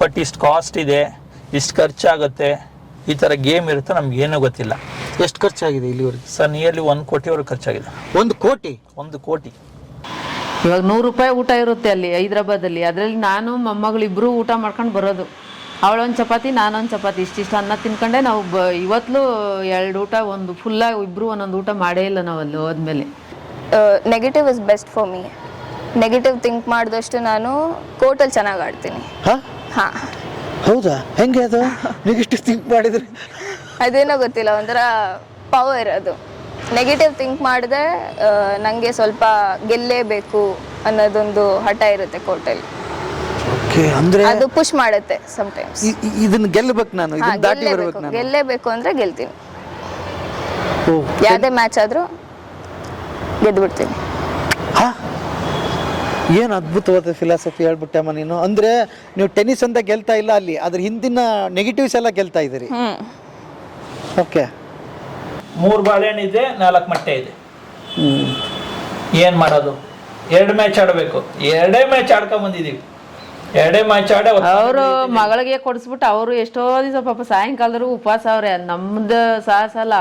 But ಇಷ್ಟು cost ಇದೆ, ಇಷ್ಟು ಖರ್ಚಾಗುತ್ತೆ, ಈ ಥರ ಗೇಮ್ ಇರುತ್ತೆ, ನಮ್ಗೆ ಏನೂ ಗೊತ್ತಿಲ್ಲ. ಎಷ್ಟು ಖರ್ಚಾಗಿದೆ ಇಲ್ಲಿವರೆಗೆ ಸರ್ ನಿಯರ್ಲಿ 1 ಕೋಟಿವರೆಗೆ ಖರ್ಚಾಗಿದೆ. 1 ಕೋಟಿ? 1 ಕೋಟಿ. ಇವಾಗ 100 ರೂಪಾಯಿ ಊಟ ಇರುತ್ತೆ ಅಲ್ಲಿ ಹೈದ್ರಾಬಾದಲ್ಲಿ. ಅದರಲ್ಲಿ ನಾನು ಮೊಮ್ಮಗಳು ಇಬ್ಬರು ಊಟ ಮಾಡ್ಕೊಂಡು ಬರೋದು. ಅವಳೊಂದು ಚಪಾತಿ, ನಾನೊಂದು ಚಪಾತಿ, ಇಷ್ಟಿಷ್ಟು ಅನ್ನ ತಿನ್ಕೊಂಡೆ ನಾವು ಇವತ್ತು 2 ಊಟ, ಒಂದು ಫುಲ್ಲಾಗಿ ಇಬ್ಬರು ಒಂದೊಂದು ಊಟ ಮಾಡೇ ಇಲ್ಲ ನಾವು ಅಲ್ಲಿ ಹೋದ್ಮೇಲೆ. Negative is best for me. Negative think ಮಾಡಿದಷ್ಟು ನಾನು ಕೋರ್ಟಲ್ಲಿ ಚೆನ್ನಾಗಿ ಆಡ್ತೀನಿ. ಹಾಂ. ಹೌದಾ? ಹೆಂಗೆ ಅದು ನೆಗೆಟಿವ್ ಥಿಂಕ್ ಮಾಡಿದ್ರೆ? ಅದೇನೋ ಗೊತ್ತಿಲ್ಲ, ಒಂಥರ ಪವರ್ ಅದು. ನೆಗೆಟಿವ್ ಥಿಂಕ್ ಮಾಡಿದ್ರೆ ನನಗೆ ಸ್ವಲ್ಪ ಗೆಲ್ಲೇಬೇಕು ಅನ್ನೋದೊಂದು ಹಠ ಇರುತ್ತೆ ಕೋರ್ಟಲ್ಲಿ. ಓಕೆ, ಅಂದ್ರೆ ಅದು ಪುಷ್ ಮಾಡುತ್ತೆ ಸಮ್ಟೈಮ್ಸ್. ಇದನ್ನ ಗೆಲ್ಲಬೇಕು ನಾನು, ಇದನ್ನ ದಾಟಿ ಬರಬೇಕು ನಾನು. ಗೆಲ್ಲೇಬೇಕು ಅಂದ್ರೆ ಗೆಲ್ತೀನಿ. ಯಾವುದೇ ಮ್ಯಾಚ್ ಆದ್ರೂ ಗೆದ್ದು ಬಿಡ್ತೀನಿ. ಏನು ಅದ್ಭುತವಾದ ಫಿಲಾಸಫಿ ಹೇಳ್ಬಿಟ್ಟಮ್ಮ ನೀನು. ಅಂದ್ರೆ ನೀವು ಟೆನ್ನಿಸ್ ಅಂತ ಗೆಲ್ತಾ ಇಲ್ಲ, ಅಲ್ಲಿ ಅದ್ರ ಹಿಂದಿನ ನೆಗೆಟಿವ್ಸ್ ಎಲ್ಲ ಗೆಲ್ತಾ ಇದ್ದೀರಿ. ಓಕೆ. 3 ಬಾಳೆಹಣ್ಣಿದೆ, 4 ಮೊಟ್ಟೆ ಇದೆ. ಏನು ಮಾಡೋದು? 2 ಮ್ಯಾಚ್ ಆಡಬೇಕು. 2 ಮ್ಯಾಚ್ ಆಡ್ಕೊಂಡ್ ಬಂದಿದ್ದೀವಿ. 2 ಮ್ಯಾಚ್ ಆಡ ಅವರು ಮಗಳಿಗೆ ಕೊಡಿಸ್ಬಿಟ್ಟು ಅವರು ಎಷ್ಟೋ ದಿವಸ ಪಾಪ ಸಾಯಂಕಾಲದವರೆಗೂ ಉಪವಾಸ ಅವ್ರೆ. ನಮ್ದು ಸಾಹಸ ಅಲ್ಲ,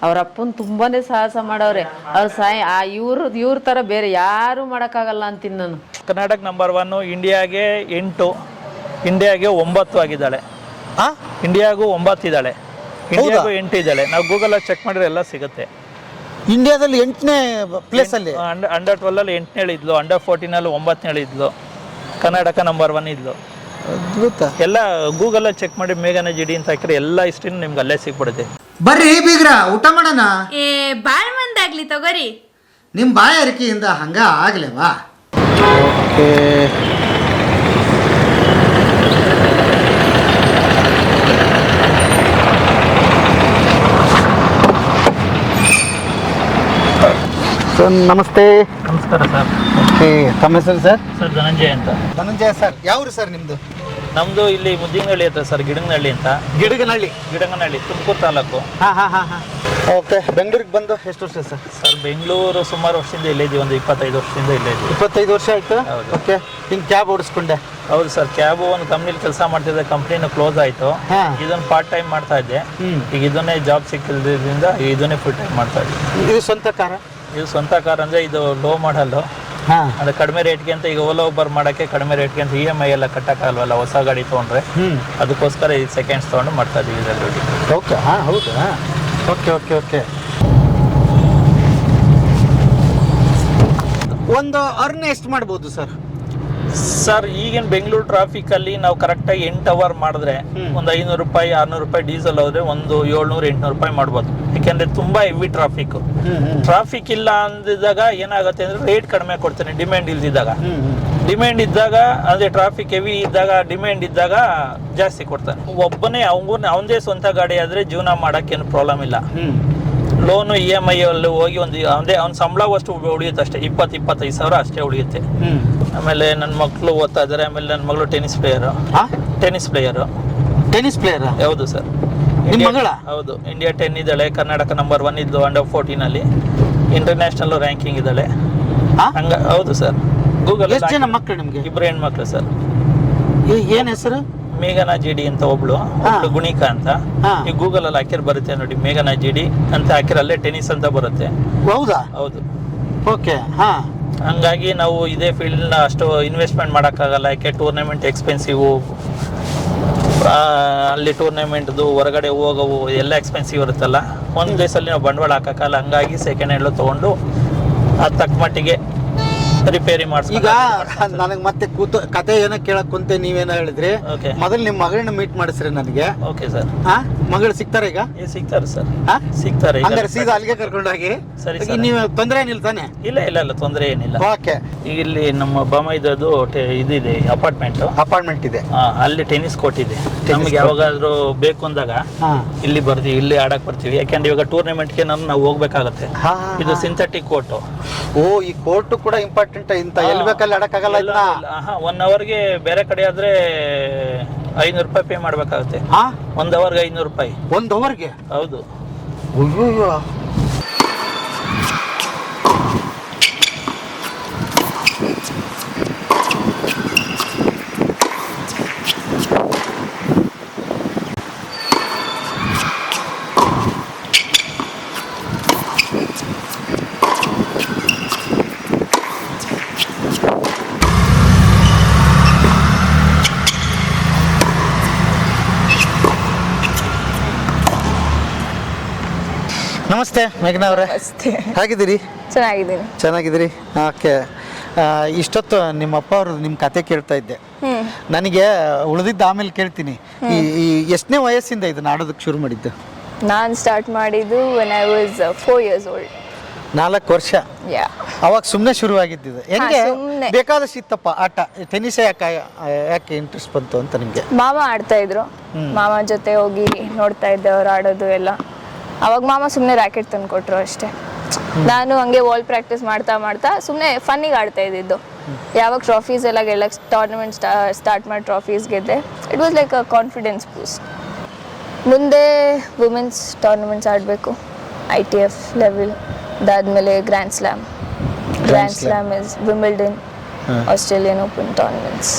ಅವ್ರ ಅಪ್ಪನ ತುಂಬಾನೇ ಸಾಹಸ ಮಾಡವ್ರೆ. ಅವ್ರು ಇವ್ರ ತರ ಬೇರೆ ಯಾರು ಮಾಡೋಕ್ಕಾಗಲ್ಲ ಅಂತೀನಿ ನಾನು. ಕರ್ನಾಟಕ ನಂಬರ್ 1, ಇಂಡಿಯಾಗೆ 8, ಇಂಡಿಯಾಗೆ 9 ಆಗಿದ್ದಾಳೆ. ಇಂಡಿಯಾಗೂ 9 ಇದ್ದಾಳೆ, ಇಂಡಿಯಾಗೂ 8 ಇದ್ದಾಳೆ. ನಾವು ಗೂಗಲಲ್ಲಿ ಚೆಕ್ ಮಾಡಿದ್ರೆ ಎಲ್ಲ ಸಿಗುತ್ತೆ. ಇಂಡಿಯಾದಲ್ಲಿ 8ನೇ ಪ್ಲೇಸ್ ಅಲ್ಲಿ. ಅಂಡರ್ 12 8ನೇ ಇದ್ಲು, ಅಂಡರ್ 14 9ನೇ ಇದ್ಲು, ಕರ್ನಾಟಕ ನಂಬರ್ 1 ಇದ್ಲು. ಅದ್ಭುತ. ಎಲ್ಲ ಗೂಗಲಲ್ಲಿ ಚೆಕ್ ಮಾಡಿ ಮೇಘನಾ ಜಿಡಿ ಅಂತ ಹಾಕಿದ್ರೆ ಎಲ್ಲ ಹಿಸ್ಟ್ರಿನೂ ನಿಮ್ಗೆ ಅಲ್ಲೇ ಸಿಕ್ಬಿಡುತ್ತೆ. ಬರ್ರಿ ಬೀಗ್ರ, ಊಟ ಮಾಡೋಣ. ಬಾಳ್ ಮಂದಾಗ್ಲಿ ತಗೋರಿ. ನಿಮ್ಮ ಬಾಯಾರಿಕೆಯಿಂದ ಹಂಗ ಆಗ್ಲೇವಾ? ಓಕೆ. ಸರ್ ನಮಸ್ತೆ. ನಮಸ್ಕಾರ ಸರ್. ಓಕೆ, ತಮ್ಮ ಹೆಸರು ಸರ್? ಸರ್ ಧನಂಜಯ ಅಂತ. ಧನಂಜಯ ಸರ್, ಯಾವ್ರು ಸರ್ ನಿಮ್ಮದು? ನಮ್ಮದು ಇಲ್ಲಿ ಮುದ್ದಿಂಗನಹಳ್ಳಿ ಹತ್ರ ಸರ್, ಗಿಡಂಗನಹಳ್ಳಿ ಅಂತ. ಗಿಡಂಗನಹಳ್ಳಿ ತುಮಕೂರು ತಾಲೂಕು. ಓಕೆ. ಬೆಂಗಳೂರಿಗೆ ಬಂದು ಎಷ್ಟು ವರ್ಷ ಸರ್? ಸರ್ ಬೆಂಗಳೂರು ಸುಮಾರು ವರ್ಷದಿಂದ ಇಲ್ಲೇ ಇದ್ದೀವಿ, ಒಂದು 25 ವರ್ಷದಿಂದ ಇಲ್ಲೇ ಇದ್ದೀವಿ. 25 ವರ್ಷ ಆಯ್ತು. ಓಕೆ. ಹಿಂಗೆ ಕ್ಯಾಬ್ ಓಡಿಸ್ಕೊಂಡೆ? ಹೌದು ಸರ್, ಕ್ಯಾಬು ಒಂದು ಕಂಪ್ನಿಲಿ ಕೆಲಸ ಮಾಡ್ತಿದ್ದೆ, ಕಂಪ್ನಿನ ಕ್ಲೋಸ್ ಆಯಿತು. ಇದನ್ನು ಪಾರ್ಟ್ ಟೈಮ್ ಮಾಡ್ತಾ ಇದ್ದೆ. ಈಗ ಇದನ್ನೇ ಜಾಬ್ ಸಿಕ್ಕಿದ್ರಿಂದ ಇದನ್ನೇ ಫುಲ್ ಟೈಮ್ ಮಾಡ್ತಾ ಇದ್ದೆ. ಇದು ಸ್ವಂತ ಕಾರ? ಇದು ಸ್ವಂತ ಕಾರ್ ಅಂದರೆ ಇದು ಲೋ ಮಾಡಲ್ಲು. ಅಂದರೆ ಕಡಿಮೆ ರೇಟ್ಗೆ ಅಂತ, ಈಗ ಓಲಾ ಉಬರ್ ಮಾಡೋಕ್ಕೆ ಕಡಿಮೆ ರೇಟ್ಗೆ ಅಂತ EMI ಎಲ್ಲ ಕಟ್ಟೋಕ್ಕಾಗಲ್ವಲ್ಲ ಹೊಸ ಗಾಡಿ ತೊಗೊಂಡ್ರೆ, ಅದಕ್ಕೋಸ್ಕರ ಈ ಸೆಕೆಂಡ್ಸ್ ತೊಗೊಂಡು ಮಾಡ್ತಾ ಇದ್ದೀವಿ ಇದರಲ್ಲಿ. ಓಕೆ. ಹೌದಾ? Okay okay okay. ಒಂದು ಅರ್ನ್ ಎಷ್ಟು ಮಾಡ್ಬೋದು ಸರ್? ಸರ್ ಈಗಿನ ಬೆಂಗಳೂರು ಟ್ರಾಫಿಕಲ್ಲಿ ನಾವು ಕರೆಕ್ಟಾಗಿ 8 ಅವರ್ ಮಾಡಿದ್ರೆ ಒಂದು 500 ರೂಪಾಯಿ 600 ರೂಪಾಯಿ ಡೀಸೆಲ್ ಹೋದ್ರೆ ಒಂದು 700-800 ರೂಪಾಯಿ ಮಾಡ್ಬೋದು. ಯಾಕೆಂದ್ರೆ ತುಂಬಾ ಹೆವಿ ಟ್ರಾಫಿಕ್ ಇಲ್ಲ ಅಂದಿದ್ದಾಗ ಏನಾಗುತ್ತೆ ಅಂದ್ರೆ ರೇಟ್ ಕಡಿಮೆ ಕೊಡ್ತೇನೆ. ಡಿಮ್ಯಾಂಡ್ ಇಲ್ದಿದ್ದಾಗ, ಡಿಮ್ಯಾಂಡ್ ಇದ್ದಾಗ ಅಂದ್ರೆ ಟ್ರಾಫಿಕ್ ಹೆವಿ ಇದ್ದಾಗ, ಡಿಮ್ಯಾಂಡ್ ಇದ್ದಾಗ ಜಾಸ್ತಿ ಕೊಡ್ತಾನೆ. ಒಬ್ಬನೇ ಅವನದೇ ಸ್ವಂತ ಗಾಡಿ ಆದ್ರೆ ಜೀವನ ಮಾಡಕ್ಕೇನು ಪ್ರಾಬ್ಲಮ್ ಇಲ್ಲ. ಲೋನು EMI ಅಲ್ಲಿ ಹೋಗಿ ಅವ್ನ ಸಂಬಳ ಅಷ್ಟು ಉಳಿಯುತ್ತೆ ಅಷ್ಟೇ, 20-25 ಸಾವಿರ ಅಷ್ಟೇ ಉಳಿಯುತ್ತೆ. ಆಮೇಲೆ ನನ್ನ ಮಕ್ಕಳು ಓದ್ತಾ ಇದ್ದಾರೆ. ಆಮೇಲೆ ನನ್ನ ಮಗಳು ಟೆನ್ನಿಸ್ ಪ್ಲೇಯರು. ಹೌದು ಸರ್. ಹೌದು, ಇಂಡಿಯಾ 10 ಇದ್ದಾಳೆ, ಕರ್ನಾಟಕ ನಂಬರ್ 1 ಇದ್ದು, ಅಂಡರ್ 14 ಅಲ್ಲಿ ಇಂಟರ್ನ್ಯಾಷನಲ್ ರ್ಯಾಂಕಿಂಗ್ ಇದ್ದಾಳೆ. ಹೌದು ಸರ್. ಗೂಗಲ್ ಎಷ್ಟು ಜನ ಮಕ್ಕಳು ನಿಮಗೆ? 2 ಹೆಣ್ಮಕ್ಳು ಸರ್. ಏನ್ ಹೆಸರು? ಮೇಘನಾ ಜಿಡಿ ಅಂತ ಒಬ್ಳು ಗುಣಿಕಾ ಅಂತ. ಈ ಗೂಗಲ್ ಅಲ್ಲಿ ಹಾಕಿರ್ ಬರುತ್ತೆ ನೋಡಿ, ಮೇಘನಾ ಜಿಡಿ ಅಂತ ಹಾಕಿರ ಅಲ್ಲೇ ಟೆನ್ನಿಸ್ ಅಂತ ಬರುತ್ತೆ. ಹೌದಾ? ಹೌದು. ಓಕೆ. ಹಂಗಾಗಿ ನಾವು ಇದೇ ಫೀಲ್ಡ್ನ ಅಷ್ಟು ಇನ್ವೆಸ್ಟ್ಮೆಂಟ್ ಮಾಡೋಕ್ಕಾಗಲ್ಲ. ಯಾಕೆ ಟೂರ್ನಮೆಂಟ್ ಎಕ್ಸ್ಪೆನ್ಸಿವ್, ಅಲ್ಲಿ ಟೂರ್ನಮೆಂಟ್ದು ಹೊರಗಡೆ ಹೋಗೋವು ಎಲ್ಲ ಎಕ್ಸ್ಪೆನ್ಸಿವ್ ಇರುತ್ತಲ್ಲ. ಒಂದು ದೇಶದಲ್ಲಿ ನಾವು ಬಂಡವಾಳ ಹಾಕೋಕ್ಕಲ್ಲ. ಹಂಗಾಗಿ ಸೆಕೆಂಡ್ ಹ್ಯಾಂಡ್ಲು ತೊಗೊಂಡು ಅದು ತಕ್ಕ ಮಟ್ಟಿಗೆ ರಿಪೇರಿ ಮಾಡಿಸಿ. ಈಗ ನನಗೆ ಮತ್ತೆ ಕತೆ ಏನೋ ಕೇಳಕ್ ಕುಂತೆ, ನೀವೇನೋ ಹೇಳಿದ್ರಿ. ಮೊದಲು ನಿಮ್ಮ ಮಗಳನ್ನ ಮೀಟ್ ಮಾಡಿಸ್ರಿ ನನಗೆ. Okay sir. ಮಗಳು ಸಿಗ್ತಾರೆ ಈಗ? ಸಿಗ್ತಾರೆ ಸರ್, ಸಿಗ್ತಾರೆ. ಹಂಗಾರೆ ಸೀದಾ ಅಲ್ಲಿಗೆ ಕರ್ಕೊಂಡೋಗಿ. ಸರಿ, ನೀವು ತೊಂದರೆ ಏನಿಲ್ಲ ತಾನೆ? ಇಲ್ಲ ತೊಂದರೆ ಏನಿಲ್ಲ. ಓಕೆ. ಈಗ ಇಲ್ಲಿ ನಮ್ಮ ಬೊಮ್ಮೈದದು ಇದಿದೆ, ಅಪಾರ್ಟ್ಮೆಂಟ್ ಇದೆ. ಅಲ್ಲಿ ಟೆನ್ನಿಸ್ ಕೋರ್ಟ್ ಇದೆ. ನಮ್ಗೆ ಯಾವಾಗಾದ್ರೂ ಬೇಕು ಅಂದಾಗ ಇಲ್ಲಿ ಬರ್ತೀವಿ, ಇಲ್ಲಿ ಆಡಕ್ ಬರ್ತೀವಿ. ಯಾಕಂದ್ರೆ ಇವಾಗ ಟೂರ್ನಮೆಂಟ್ಗೆ ನಾವು ಹೋಗ್ಬೇಕಾಗತ್ತೆ. ಇದು ಸಿಂಥೆಟಿಕ್ ಕೋರ್ಟ್. ಓ, ಈ ಕೋರ್ಟ್ ಕೂಡ ಇಂಪಾರ್ಟೆಂಟ್. ಇಂತ ಎಲ್ಲಿ ಬೇಕಲ್ಲಿ ಆಡಕ್ಕಾಗಲ್ಲ. 1 ಅವರ್ಗೆ ಬೇರೆ ಕಡೆ ಆದ್ರೆ 500 ರೂಪಾಯಿ ಪೇ ಮಾಡ್ಬೇಕಾಗುತ್ತೆ. 1 ಅವರ್ಗೆ 500 ರೂಪಾಯಿ. 1 ಅವರ್ಗೆ? ಹೌದು. ಅಯ್ಯೋ. ನಮಸ್ತೆ ಮೇಘನಾ ಅವರೇ, ನಮಸ್ತೆ. ಹೇಗಿದ್ದೀರಿ? ಚೆನ್ನಾಗಿದ್ದೀನಿ. ಚೆನ್ನಾಗಿದ್ದೀರಿ? ಓಕೆ. ಇಷ್ಟೊತ್ತು ನಿಮ್ಮ ಅಪ್ಪ ಅವ್ರದ್ದು ನಿಮ್ಮ ಕತೆ ಕೇಳ್ತಾ ಇದ್ದೆ. ನನಗೆ ಉಳಿದಿದ್ದು ಆಮೇಲೆ ಕೇಳ್ತೀನಿ. ಈ ಎಷ್ಟನೇ ವಯಸ್ಸಿಂದ ಇದನ್ನ ಆಡೋದಕ್ಕೆ ಶುರು ಮಾಡಿದ್ದು? ನಾನು ಸ್ಟಾರ್ಟ್ ಮಾಡಿದ್ದು when I was 4 years old. 4 ವರ್ಷ. Yeah. ಅವಾಗ ಸುಮ್ಮನೆ ಶುರುವಾಗಿದ್ದು ಹೆಂಗೆ? ಸುಮ್ನೆ. ಬೇಕಾದಷ್ಟು ಇತ್ತಪ್ಪ ಆಟ. ಟೆನ್ನಿಸ್ ಯಾಕೆ ಇಂಟ್ರೆಸ್ಟ್ ಬಂತು ಅಂತ ನಿಮಗೆ? ಮಾಮ ಆಡ್ತಾ ಇದ್ರು, ಮಾಮ ಜೊತೆ ಹೋಗಿ ನೋಡ್ತಾ ಇದ್ದೆ ಅವ್ರು ಆಡೋದು ಎಲ್ಲ. ಅವಾಗ ಮಾಮ ಸುಮ್ಮನೆ ರ್ಯಾಕೆಟ್ ತಂದ್ಕೊಟ್ರು ಅಷ್ಟೇ. ನಾನು ಹಂಗೆ ವಾಲ್ ಪ್ರಾಕ್ಟೀಸ್ ಮಾಡ್ತಾ ಮಾಡ್ತಾ ಸುಮ್ಮನೆ ಫನ್ನಿಗೆ ಆಡ್ತಾ ಇದ್ದಿದ್ದು. ಯಾವಾಗ ಟ್ರಾಫೀಸ್ ಎಲ್ಲ ಗೆಲ್ಲಕ್ಕೆ ಟೂರ್ನಮೆಂಟ್ ಸ್ಟಾರ್ಟ್ ಮಾಡಿ ಟ್ರಾಫೀಸ್ ಗೆದ್ದೆ, it was like a confidence boost. ಮುಂದೆ ವುಮೆನ್ಸ್ ಟೂರ್ನಮೆಂಟ್ಸ್ ಆಡಬೇಕು, ITF ಲೆವೆಲ್, ಅದಾದಮೇಲೆ grand slam is Wimbledon, Australian Open tournaments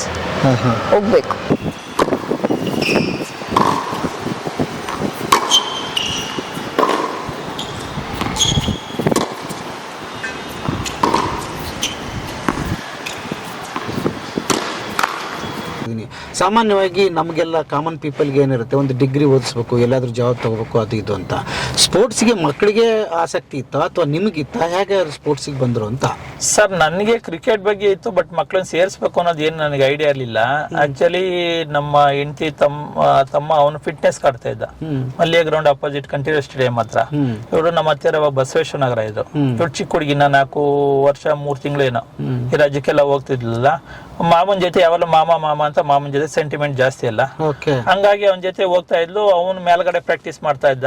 ಹೋಗ್ಬೇಕು. ಸಾಮಾನ್ಯವಾಗಿ ನಮಗೆಲ್ಲ ಕಾಮನ್ ಪೀಪಲ್ಗೆ ಏನಿರುತ್ತೆ, ಒಂದು ಡಿಗ್ರಿ ಓದಿಸ್ಬೇಕು, ಎಲ್ಲಾದ್ರೂ ಜಾಬ್ ತಗೋಬೇಕು, ಅದು ಇದು ಅಂತ. ಸ್ಪೋರ್ಟ್ಸ್ಗೆ ಮಕ್ಕಳಿಗೆ ಆಸಕ್ತಿ ಇತ್ತಾ ಅಥವಾ ನಿಮಗಿತ್ತಾ? ಹೇಗೆ ಸ್ಪೋರ್ಟ್ಸಿಗೆ ಬಂದರು ಅಂತ? ಸರ್, ನನಗೆ ಕ್ರಿಕೆಟ್ ಬಗ್ಗೆ ಇತ್ತು, ಬಟ್ ಮಕ್ಕಳನ್ನ ಸೇರಿಸ್ಬೇಕು ಅನ್ನೋದು ಏನು ನನಗೆ ಐಡಿಯಾ ಇರಲಿಲ್ಲ. ಆಕ್ಚುಲಿ ನಮ್ಮ ಹೆಂಡತಿ ತಮ್ಮ ಅವನು ಫಿಟ್ನೆಸ್ ಕಾಡ್ತಾ ಇದ್ದ ಮಲ್ಲಿಯ ಗ್ರೌಂಡ್ ಅಪೋಸಿಟ್ ಕಂಠೀರವ ಸ್ಟೇಡಿಯಂ ಹತ್ರ. ಇವರು ನಮ್ಮ ಹತ್ತಿರ ಬಸವೇಶ್ವರ ನಗರ. ಇದು ಇವ್ರು ಚಿಕ್ಕ ಹುಡುಗಿನ 4 ವರ್ಷ 3 ತಿಂಗಳು ಏನೋ ಈ ರಾಜ್ಯಕ್ಕೆಲ್ಲ ಹೋಗ್ತಿದ್ಲಿಲ್ಲ. ಮಾಮನ್ ಜೊತೆ ಯಾವಲ್ಲ ಮಾಮ ಅಂತ ಮಾಮನ್ ಜೊತೆ ಸೆಂಟಿಮೆಂಟ್ ಜಾಸ್ತಿ ಅಲ್ಲ, ಹಂಗಾಗಿ ಅವನ ಜೊತೆ ಹೋಗ್ತಾ ಇದ್ಲು. ಅವನು ಮೇಲ್ಗಡೆ ಪ್ರಾಕ್ಟೀಸ್ ಮಾಡ್ತಾ ಇದ್ದ,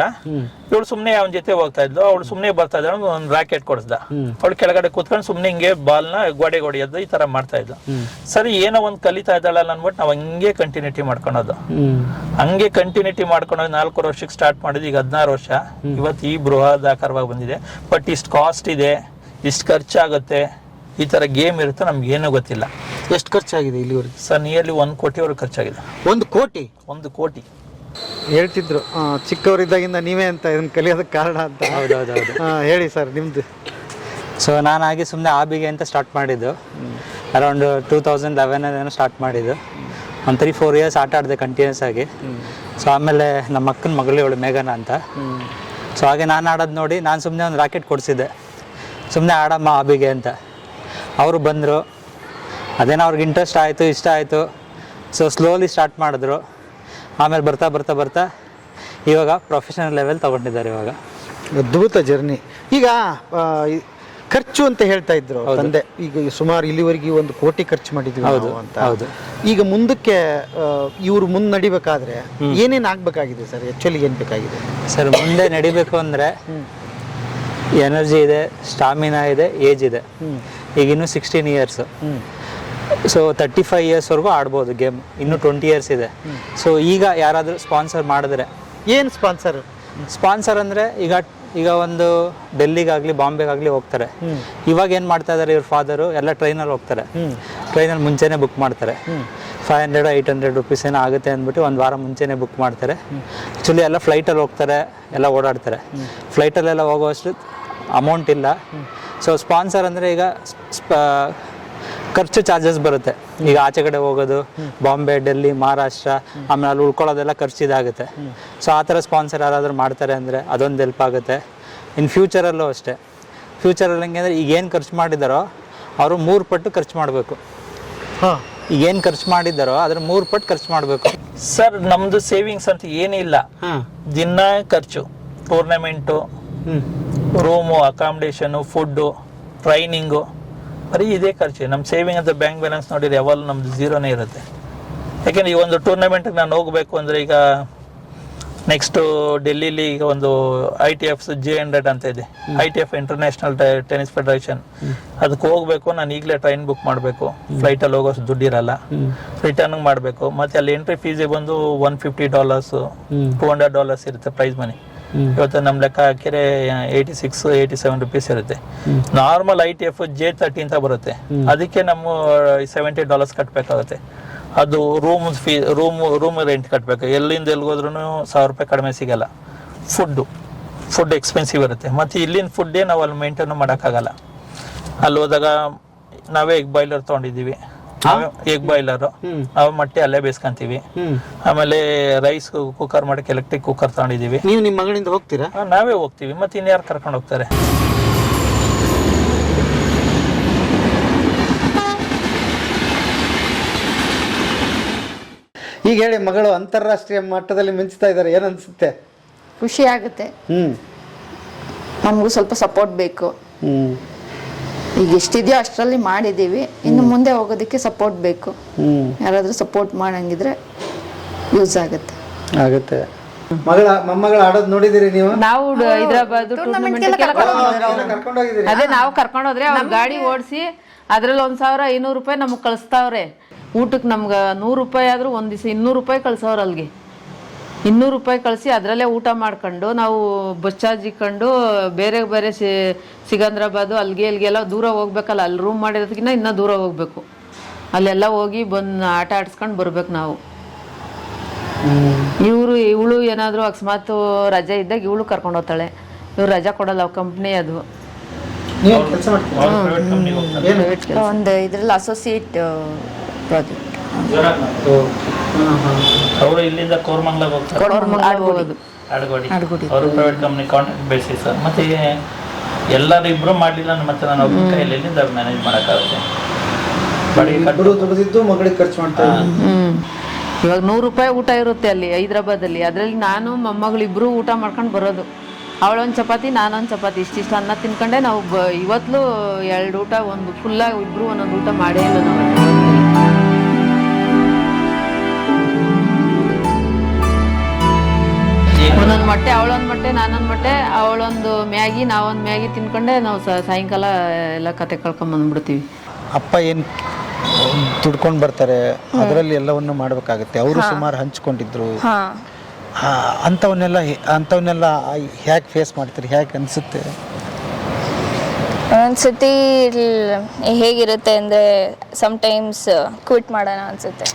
ಇವಳು ಸುಮ್ನೆ ಅವನ ಜೊತೆ ಹೋಗ್ತಾ ಇದ್ಲು. ಅವಳು ಸುಮ್ನೆ ಬರ್ತಾ ಇದ್ದ, ಒಂದು ರಾಕೆಟ್ ಕೊಡಿಸ್ದ. ಅವಳು ಕೆಳಗಡೆ ಕೂತ್ಕೊಂಡು ಸುಮ್ನೆ ಹಿಂಗೆ ಬಾಲ್ನ ಗೋಡೆ ಹೊಡೆಯೋದು ಈ ತರ ಮಾಡ್ತಾ ಇದ್ಲು. ಸರಿ, ಏನೋ ಒಂದು ಕಲಿತಾ ಇದ್ದಾಳಲ್ಲ ಅನ್ಬಿಟ್ಟು ನಾವು ಹಂಗೆ ಕಂಟಿನ್ಯೂಟಿ ಮಾಡ್ಕೊಳೋದು. ಹಂಗೆ ಕಂಟಿನ್ಯೂಟಿ ಮಾಡ್ಕೊಳೋದು 4 ವರ್ಷಕ್ಕೆ ಸ್ಟಾರ್ಟ್ ಮಾಡಿದ್ವಿ. ಈಗ 16 ವರ್ಷ ಇವತ್ತು ಈ ಬೃಹದಾಕಾರವಾಗಿ ಬಂದಿದೆ. ಬಟ್ ಇಷ್ಟು ಕಾಸ್ಟ್ ಇದೆ, ಇಷ್ಟು ಖರ್ಚಾಗುತ್ತೆ, ಈ ತರ ಗೇಮ್ ಇರುತ್ತೆ, ನಮ್ಗೆ ಏನೂ ಗೊತ್ತಿಲ್ಲ. ಎಷ್ಟು ಖರ್ಚಾಗಿದೆ ಇಲ್ಲಿವರೆಗೆ? Sir, nearly 1 ಕೋಟಿವರೆಗೆ ಖರ್ಚಾಗಿದೆ. 1 ಕೋಟಿ? 1 ಕೋಟಿ ಹೇಳ್ತಿದ್ರು ಚಿಕ್ಕವರಿದ್ದಾಗಿಂದ ನೀವೇ ಅಂತ ಇದನ್ನ ಕಲಿಯೋದಕ್ಕೆ ಕಾರಣ ಅಂತ. ಹೌದೌದು. ಹೇಳಿ ಸರ್ ನಿಮ್ದು. ಸೊ ನಾನಾಗಿ ಸುಮ್ಮನೆ ಆಬಿಗೆ ಅಂತ ಸ್ಟಾರ್ಟ್ ಮಾಡಿದ್ದು ಅರೌಂಡ್ 2011 ಸ್ಟಾರ್ಟ್ ಮಾಡಿದ್ದು. ಒಂದು 3-4 ಇಯರ್ಸ್ ಆಟ ಆಡಿದೆ ಕಂಟಿನ್ಯೂಸ್ ಆಗಿ. ಸೊ ಆಮೇಲೆ ನಮ್ಮ ಅಕ್ಕನ ಮಗಳು ಇವಳು ಮೇಘನಾ ಅಂತ. ಸೊ ಹಾಗೆ ನಾನು ಆಡೋದು ನೋಡಿ ನಾನು ಸುಮ್ಮನೆ ಒಂದು ರಾಕೆಟ್ ಕೊಡಿಸಿದ್ದೆ, ಸುಮ್ಮನೆ ಆಡಮ್ಮ ಆಬಿಗೆ ಅಂತ. ಅವರು ಬಂದರು, ಅದೇನೋ ಅವ್ರಿಗೆ ಇಂಟ್ರೆಸ್ಟ್ ಆಯಿತು, ಇಷ್ಟ ಆಯಿತು. ಸೊ ಸ್ಲೋಲಿ ಸ್ಟಾರ್ಟ್ ಮಾಡಿದ್ರು. ಆಮೇಲೆ ಬರ್ತಾ ಬರ್ತಾ ಬರ್ತಾ ಇವಾಗ ಪ್ರೊಫೆಷನಲ್ ಲೆವೆಲ್ ತೊಗೊಂಡಿದ್ದಾರೆ. ಇವಾಗ ಅದ್ಭುತ ಜರ್ನಿ. ಈಗ ಖರ್ಚು ಅಂತ ಹೇಳ್ತಾ ಇದ್ರು ತಂದೆ, ಈಗ ಸುಮಾರು ಇಲ್ಲಿವರೆಗೆ 1 ಕೋಟಿ ಖರ್ಚು ಮಾಡಿದ್ವಿ ನಾವು ಅಂತ. ಹೌದು. ಈಗ ಮುಂದಕ್ಕೆ ಇವ್ರು ಮುಂದೆ ನಡಿಬೇಕಾದ್ರೆ ಏನೇನು ಆಗ್ಬೇಕಾಗಿದೆ ಸರ್? ಆ್ಯಕ್ಚುಲಿ ಏನು ಬೇಕಾಗಿದೆ ಸರ್ ಮುಂದೆ ನಡಿಬೇಕು ಅಂದರೆ ಎನರ್ಜಿ ಇದೆ, ಸ್ಟಾಮಿನಾ ಇದೆ, ಏಜ್ ಇದೆ. ಈಗ ಇನ್ನೂ 16 ಇಯರ್ಸು. ಸೊ 35 ಇಯರ್ಸ್ವರೆಗೂ ಆಡ್ಬೋದು ಗೇಮ್. ಇನ್ನೂ 20 ಇಯರ್ಸ್ ಇದೆ. ಸೊ ಈಗ ಯಾರಾದರೂ ಸ್ಪಾನ್ಸರ್ ಮಾಡಿದ್ರೆ. ಏನು ಸ್ಪಾನ್ಸರ್ ಅಂದರೆ ಈಗ ಒಂದು ಡೆಲ್ಲಿಗಾಗಲಿ ಬಾಂಬೆಗಾಗಲಿ ಹೋಗ್ತಾರೆ. ಇವಾಗ ಏನು ಮಾಡ್ತಾ ಇದ್ದಾರೆ ಇವ್ರ ಫಾದರು, ಎಲ್ಲ ಟ್ರೈನಲ್ಲಿ ಹೋಗ್ತಾರೆ. ಟ್ರೈನಲ್ಲಿ ಮುಂಚೆನೇ ಬುಕ್ ಮಾಡ್ತಾರೆ. 500-800 ರುಪೀಸ್ ಏನೋ ಆಗುತ್ತೆ ಅಂದ್ಬಿಟ್ಟು 1 ವಾರ ಮುಂಚೆನೇ ಬುಕ್ ಮಾಡ್ತಾರೆ. ಆ್ಯಕ್ಚುಲಿ ಎಲ್ಲ ಫ್ಲೈಟಲ್ಲಿ ಹೋಗ್ತಾರೆ, ಎಲ್ಲ ಓಡಾಡ್ತಾರೆ. ಫ್ಲೈಟಲ್ಲೆಲ್ಲ ಹೋಗೋಷ್ಟು ಅಮೌಂಟ್ ಇಲ್ಲ. ಸೊ ಸ್ಪಾನ್ಸರ್ ಅಂದರೆ ಈಗ ಖರ್ಚು ಚಾರ್ಜಸ್ ಬರುತ್ತೆ. ಈಗ ಆಚೆ ಕಡೆ ಹೋಗೋದು, ಬಾಂಬೆ, ಡೆಲ್ಲಿ, ಮಹಾರಾಷ್ಟ್ರ, ಆಮೇಲೆ ಅಲ್ಲಿ ಉಳ್ಕೊಳ್ಳೋದೆಲ್ಲ ಖರ್ಚು ಇದಾಗುತ್ತೆ. ಸೊ ಆ ಥರ ಸ್ಪಾನ್ಸರ್ ಯಾರಾದರೂ ಮಾಡ್ತಾರೆ ಅಂದರೆ ಅದೊಂದು ಹೆಲ್ಪ್ ಆಗುತ್ತೆ. ಇನ್ನು ಫ್ಯೂಚರಲ್ಲೂ ಅಷ್ಟೇ. ಫ್ಯೂಚರಲ್ಲಿ ಹೆಂಗೆ ಅಂದರೆ ಈಗ ಏನು ಖರ್ಚು ಮಾಡಿದ್ದಾರೋ ಅವರು 3 ಪಟ್ಟು ಖರ್ಚು ಮಾಡಬೇಕು. ಈಗ ಏನು ಖರ್ಚು ಮಾಡಿದ್ದಾರೋ ಅದ್ರ 3 ಪಟ್ಟು ಖರ್ಚು ಮಾಡಬೇಕು. ಸರ್, ನಮ್ದು ಸೇವಿಂಗ್ಸ್ ಅಂತ ಏನಿಲ್ಲ. ದಿನ ಖರ್ಚು, tournament, room, accommodation, food, training, ಬರೀ ಇದೇ ಖರ್ಚು. ನಮ್ಮ ಸೇವಿಂಗ್ ಅಂತ ಬ್ಯಾಂಕ್ ಬ್ಯಾಲೆನ್ಸ್ ನೋಡಿದ್ರೆ ಯಾವಾಗಲೂ ನಮ್ದು 0ನೇ ಇರುತ್ತೆ. ಯಾಕೆಂದರೆ ಈ ಒಂದು ಟೂರ್ನಮೆಂಟ್ಗೆ ನಾನು ಹೋಗಬೇಕು ಅಂದರೆ, ಈಗ ನೆಕ್ಸ್ಟು ಡೆಲ್ಲಿಲಿ ಈಗ ಒಂದು ITF J100 ಅಂತ ಇದೆ, ITF ಇಂಟರ್ನ್ಯಾಷನಲ್ ಟೆನ್ನಿಸ್ ಫೆಡರೇಷನ್. ಅದಕ್ಕೆ ಹೋಗಬೇಕು, ನಾನು ಈಗಲೇ ಟ್ರೈನ್ ಬುಕ್ ಮಾಡಬೇಕು. ಫ್ಲೈಟಲ್ಲಿ ಹೋಗೋಷ್ಟು ದುಡ್ಡಿರಲ್ಲ, ರಿಟರ್ನ್ ಮಾಡಬೇಕು. ಮತ್ತು ಅಲ್ಲಿ ಎಂಟ್ರಿ ಫೀಸಿಗೆ ಬಂದು $150, $200 ಇರುತ್ತೆ ಪ್ರೈಸ್ ಮನಿ. ಇವತ್ತು ನಮ್ಮ ಲೆಕ್ಕ ಹಾಕಿದ್ರೆ 86-87 ರುಪೀಸ್ ಇರುತ್ತೆ. ನಾರ್ಮಲ್ ITF J30 ಅಂತ ಬರುತ್ತೆ, ಅದಕ್ಕೆ ನಮ್ಮ $70 ಕಟ್ಟಬೇಕಾಗುತ್ತೆ. ಅದು ರೂಮ್ ರೆಂಟ್ ಕಟ್ಟಬೇಕು. ಎಲ್ಲಿಂದ ಎಲ್ಲಿಗೋದ್ರೂ $1000 ಕಡಿಮೆ ಸಿಗಲ್ಲ. ಫುಡ್ ಎಕ್ಸ್ಪೆನ್ಸಿವ್ ಇರುತ್ತೆ. ಮತ್ತು ಇಲ್ಲಿನ ಫುಡ್ಡೇ ನಾವು ಅಲ್ಲಿ ಮೇಂಟೈನ್ ಮಾಡೋಕ್ಕಾಗಲ್ಲ. ಅಲ್ಲಿ ಹೋದಾಗ ನಾವೇ ಎಗ್ ಬಾಯ್ಲರ್ ತೊಗೊಂಡಿದ್ದೀವಿ, ಎಗ್ ಬಾಯ್ಲರ್ ನಾವು ಮೊಟ್ಟೆ ಅಲ್ಲೇ ಬೇಯಿಸ್ಕೊಂತೀವಿ. ಆಮೇಲೆ ರೈಸ್ ಕುಕ್ಕರ್ ಮಾಡಕ್ಕೆ ಎಲೆಕ್ಟ್ರಿಕ್ ಕುಕ್ಕರ್ ತಗೊಂಡಿದೀವಿ. ನೀವು ನಿಮ್ಮ ಮಗಳಿಂದ ಹೋಗ್ತೀರಾ? ನಾವೇ ಹೋಗ್ತೀವಿ, ಮತ್ತೆ ಇನ್ಯಾರು ಕರ್ಕೊಂಡು ಹೋಗ್ತಾರೆ? ಈಗ ಹೇಳಿ, ಮಗಳು ಅಂತಾರಾಷ್ಟ್ರೀಯ ಮಟ್ಟದಲ್ಲಿ ಮಿಂಚ್ತಾ ಇದ್ದಾರೆ, ಏನ್ ಅನ್ಸುತ್ತೆ? ಖುಷಿ ಆಗುತ್ತೆ. ನಮಗೂ ಸ್ವಲ್ಪ ಸಪೋರ್ಟ್ ಬೇಕು. ಈಗ ಎಷ್ಟಿದೆಯೋ ಅಷ್ಟರಲ್ಲಿ ಮಾಡಿದ್ದೀವಿ, ಇನ್ನು ಮುಂದೆ ಹೋಗೋದಕ್ಕೆ ಸಪೋರ್ಟ್ ಬೇಕು. ಯಾರಾದರೂ ಸಪೋರ್ಟ್ ಮಾಡಂಗಿದ್ರೆ ಯೂಸ್ ಆಗುತ್ತೆ. ಮೊಮ್ಮಗಳ ಆಡೋದು ನೋಡಿದಿರಿ ನೀವು? ನಾವು ಹೈದರಾಬಾದ್ ಕರ್ಕೊಂಡೋಗಿದ್ದೀರಿ? ಅದೇ ನಾವು ಕರ್ಕೊಂಡು ಹೋದ್ರೆ ಅವ್ರ ಗಾಡಿ ಓಡಿಸಿ ಅದ್ರಲ್ಲಿ 1,500 ರೂಪಾಯಿ ನಮಗೆ ಕಳಿಸ್ತಾವ್ರೆ. ಊಟಕ್ಕೆ ನಮ್ಗೆ 100 ರೂಪಾಯಿ ಆದ್ರೂ ಒಂದ್ ದಿವಸ 200 ರೂಪಾಯಿ ಕಳ್ಸವ್ರ. ಅಲ್ಲಿಗೆ 200 ರೂಪಾಯಿ ಕಳಿಸಿ ಅದರಲ್ಲೇ ಊಟ ಮಾಡ್ಕೊಂಡು ನಾವು ಬಸ್ ಚಾರ್ಜ್ ಇಕ್ಕೊಂಡು ಬೇರೆ ಬೇರೆ ಸಿಕಂದ್ರಾಬಾದು ಇಲ್ಲಿಗೆಲ್ಲ ದೂರ ಹೋಗ್ಬೇಕಲ್ಲ. ಅಲ್ಲಿ ರೂಮ್ ಮಾಡಿರೋದಕ್ಕಿಂತ ಇನ್ನೂ ದೂರ ಹೋಗ್ಬೇಕು. ಅಲ್ಲೆಲ್ಲ ಹೋಗಿ ಬಂದು ಆಟ ಆಡ್ಸ್ಕೊಂಡು ಬರ್ಬೇಕು ನಾವು. ಇವಳು ಏನಾದರೂ ಅಕಸ್ಮಾತ್ ರಜೆ ಇದ್ದಾಗ ಇವಳು ಕರ್ಕೊಂಡು ಹೋಗ್ತಾಳೆ. ಇವ್ರು ರಜಾ ಕೊಡಲ್ಲ, ಕಂಪ್ನಿ ಅದು. ಒಂದು ಇದ್ರಲ್ಲಿ ಅಸೋಸಿಯೇಟ್ ಪ್ರಾಜೆಕ್ಟ್. ಅವರು ಇಲ್ಲಿಂದ ಕೋರಮಂಗಲಕ್ಕೆ ಹೋಗ್ತಾರೆ, ಆಡುಗೋಡಿ. ಅವರು ಪ್ರೈವೇಟ್ ಕಂಪ್ನಿ ಕಾಂಟ್ರಾಕ್ಟ್ ಬೇಸಿಸ್. ಮತ್ತೆ ಎಲ್ಲರೂ ಇಬ್ರು ಮಾಡಲಿಲ್ಲ, ಮತ್ತೆ ನಾನು ಒಬ್ಬ ಕೈಯಲ್ಲಿ ಎಲ್ಲಿಂದ ಮ್ಯಾನೇಜ್ ಮಾಡೋಕ್ಕಾಗುತ್ತೆ? ದುಡಿದಿದ್ದು ಮಗಳಿಗೆ ಖರ್ಚು ಮಾಡ್ತಾರೆ. ಇವಾಗ 100 ರೂಪಾಯಿ ಊಟ ಇರುತ್ತೆ ಅಲ್ಲಿ ಹೈದರಾಬಾದಲ್ಲಿ. ಅದರಲ್ಲಿ ನಾನು ಮೊಮ್ಮಗಳು ಇಬ್ರು ಊಟ ಮಾಡ್ಕೊಂಡು ಬರೋದು. ಅವಳೊಂದು ಚಪಾತಿ, ನಾನೊಂದು ಚಪಾತಿ, ಇಷ್ಟಿಷ್ಟು ಅನ್ನ ತಿನ್ಕೊಂಡೆ ನಾವು ಇವತ್ತು 2 ಊಟ, ಒಂದು ಫುಲ್ಲಾಗಿ ಇಬ್ರು ಒಂದೊಂದು ಊಟ ಮಾಡೇ ಇಲ್ಲ ನಾವು. ಒಂದೊಂದು ಮೊಟ್ಟೆ, ಅವಳೊಂದು ಮೊಟ್ಟೆ, ನಾನೊಂದು ಮೊಟ್ಟೆ, ಅವಳೊಂದು ಮ್ಯಾಗಿ, ನಾವೊಂದು ಮ್ಯಾಗಿ ತಿನ್ಕೊಂಡೆ ನಾವು ಸಾಯಂಕಾಲ ಎಲ್ಲ ಕತೆ ಕಳ್ಕೊಂಬಂದ್ಬಿಡ್ತೀವಿ. ಅಪ್ಪ ಏನು ದುಡ್ಕೊಂಡು ಬರ್ತಾರೆ, ಅದರಲ್ಲಿ ಎಲ್ಲವನ್ನು ಮಾಡಬೇಕಾಗುತ್ತೆ. ಅವರು ಸುಮಾರು ಹಂಚ್ಕೊಂಡಿದ್ರು. ಅಂಥವನ್ನೆಲ್ಲ ಹೇಗೆ ಫೇಸ್ ಮಾಡ್ತೀರಿ? ಹೇಗೆ ಅನಿಸುತ್ತೆ? ಒಂದ್ಸತಿ ಹೇಗಿರುತ್ತೆ ಅಂದರೆ ಸಮ್ಟೈಮ್ಸ್ ಕ್ವಿಟ್ ಮಾಡೋಣ ಅನಿಸುತ್ತೆ.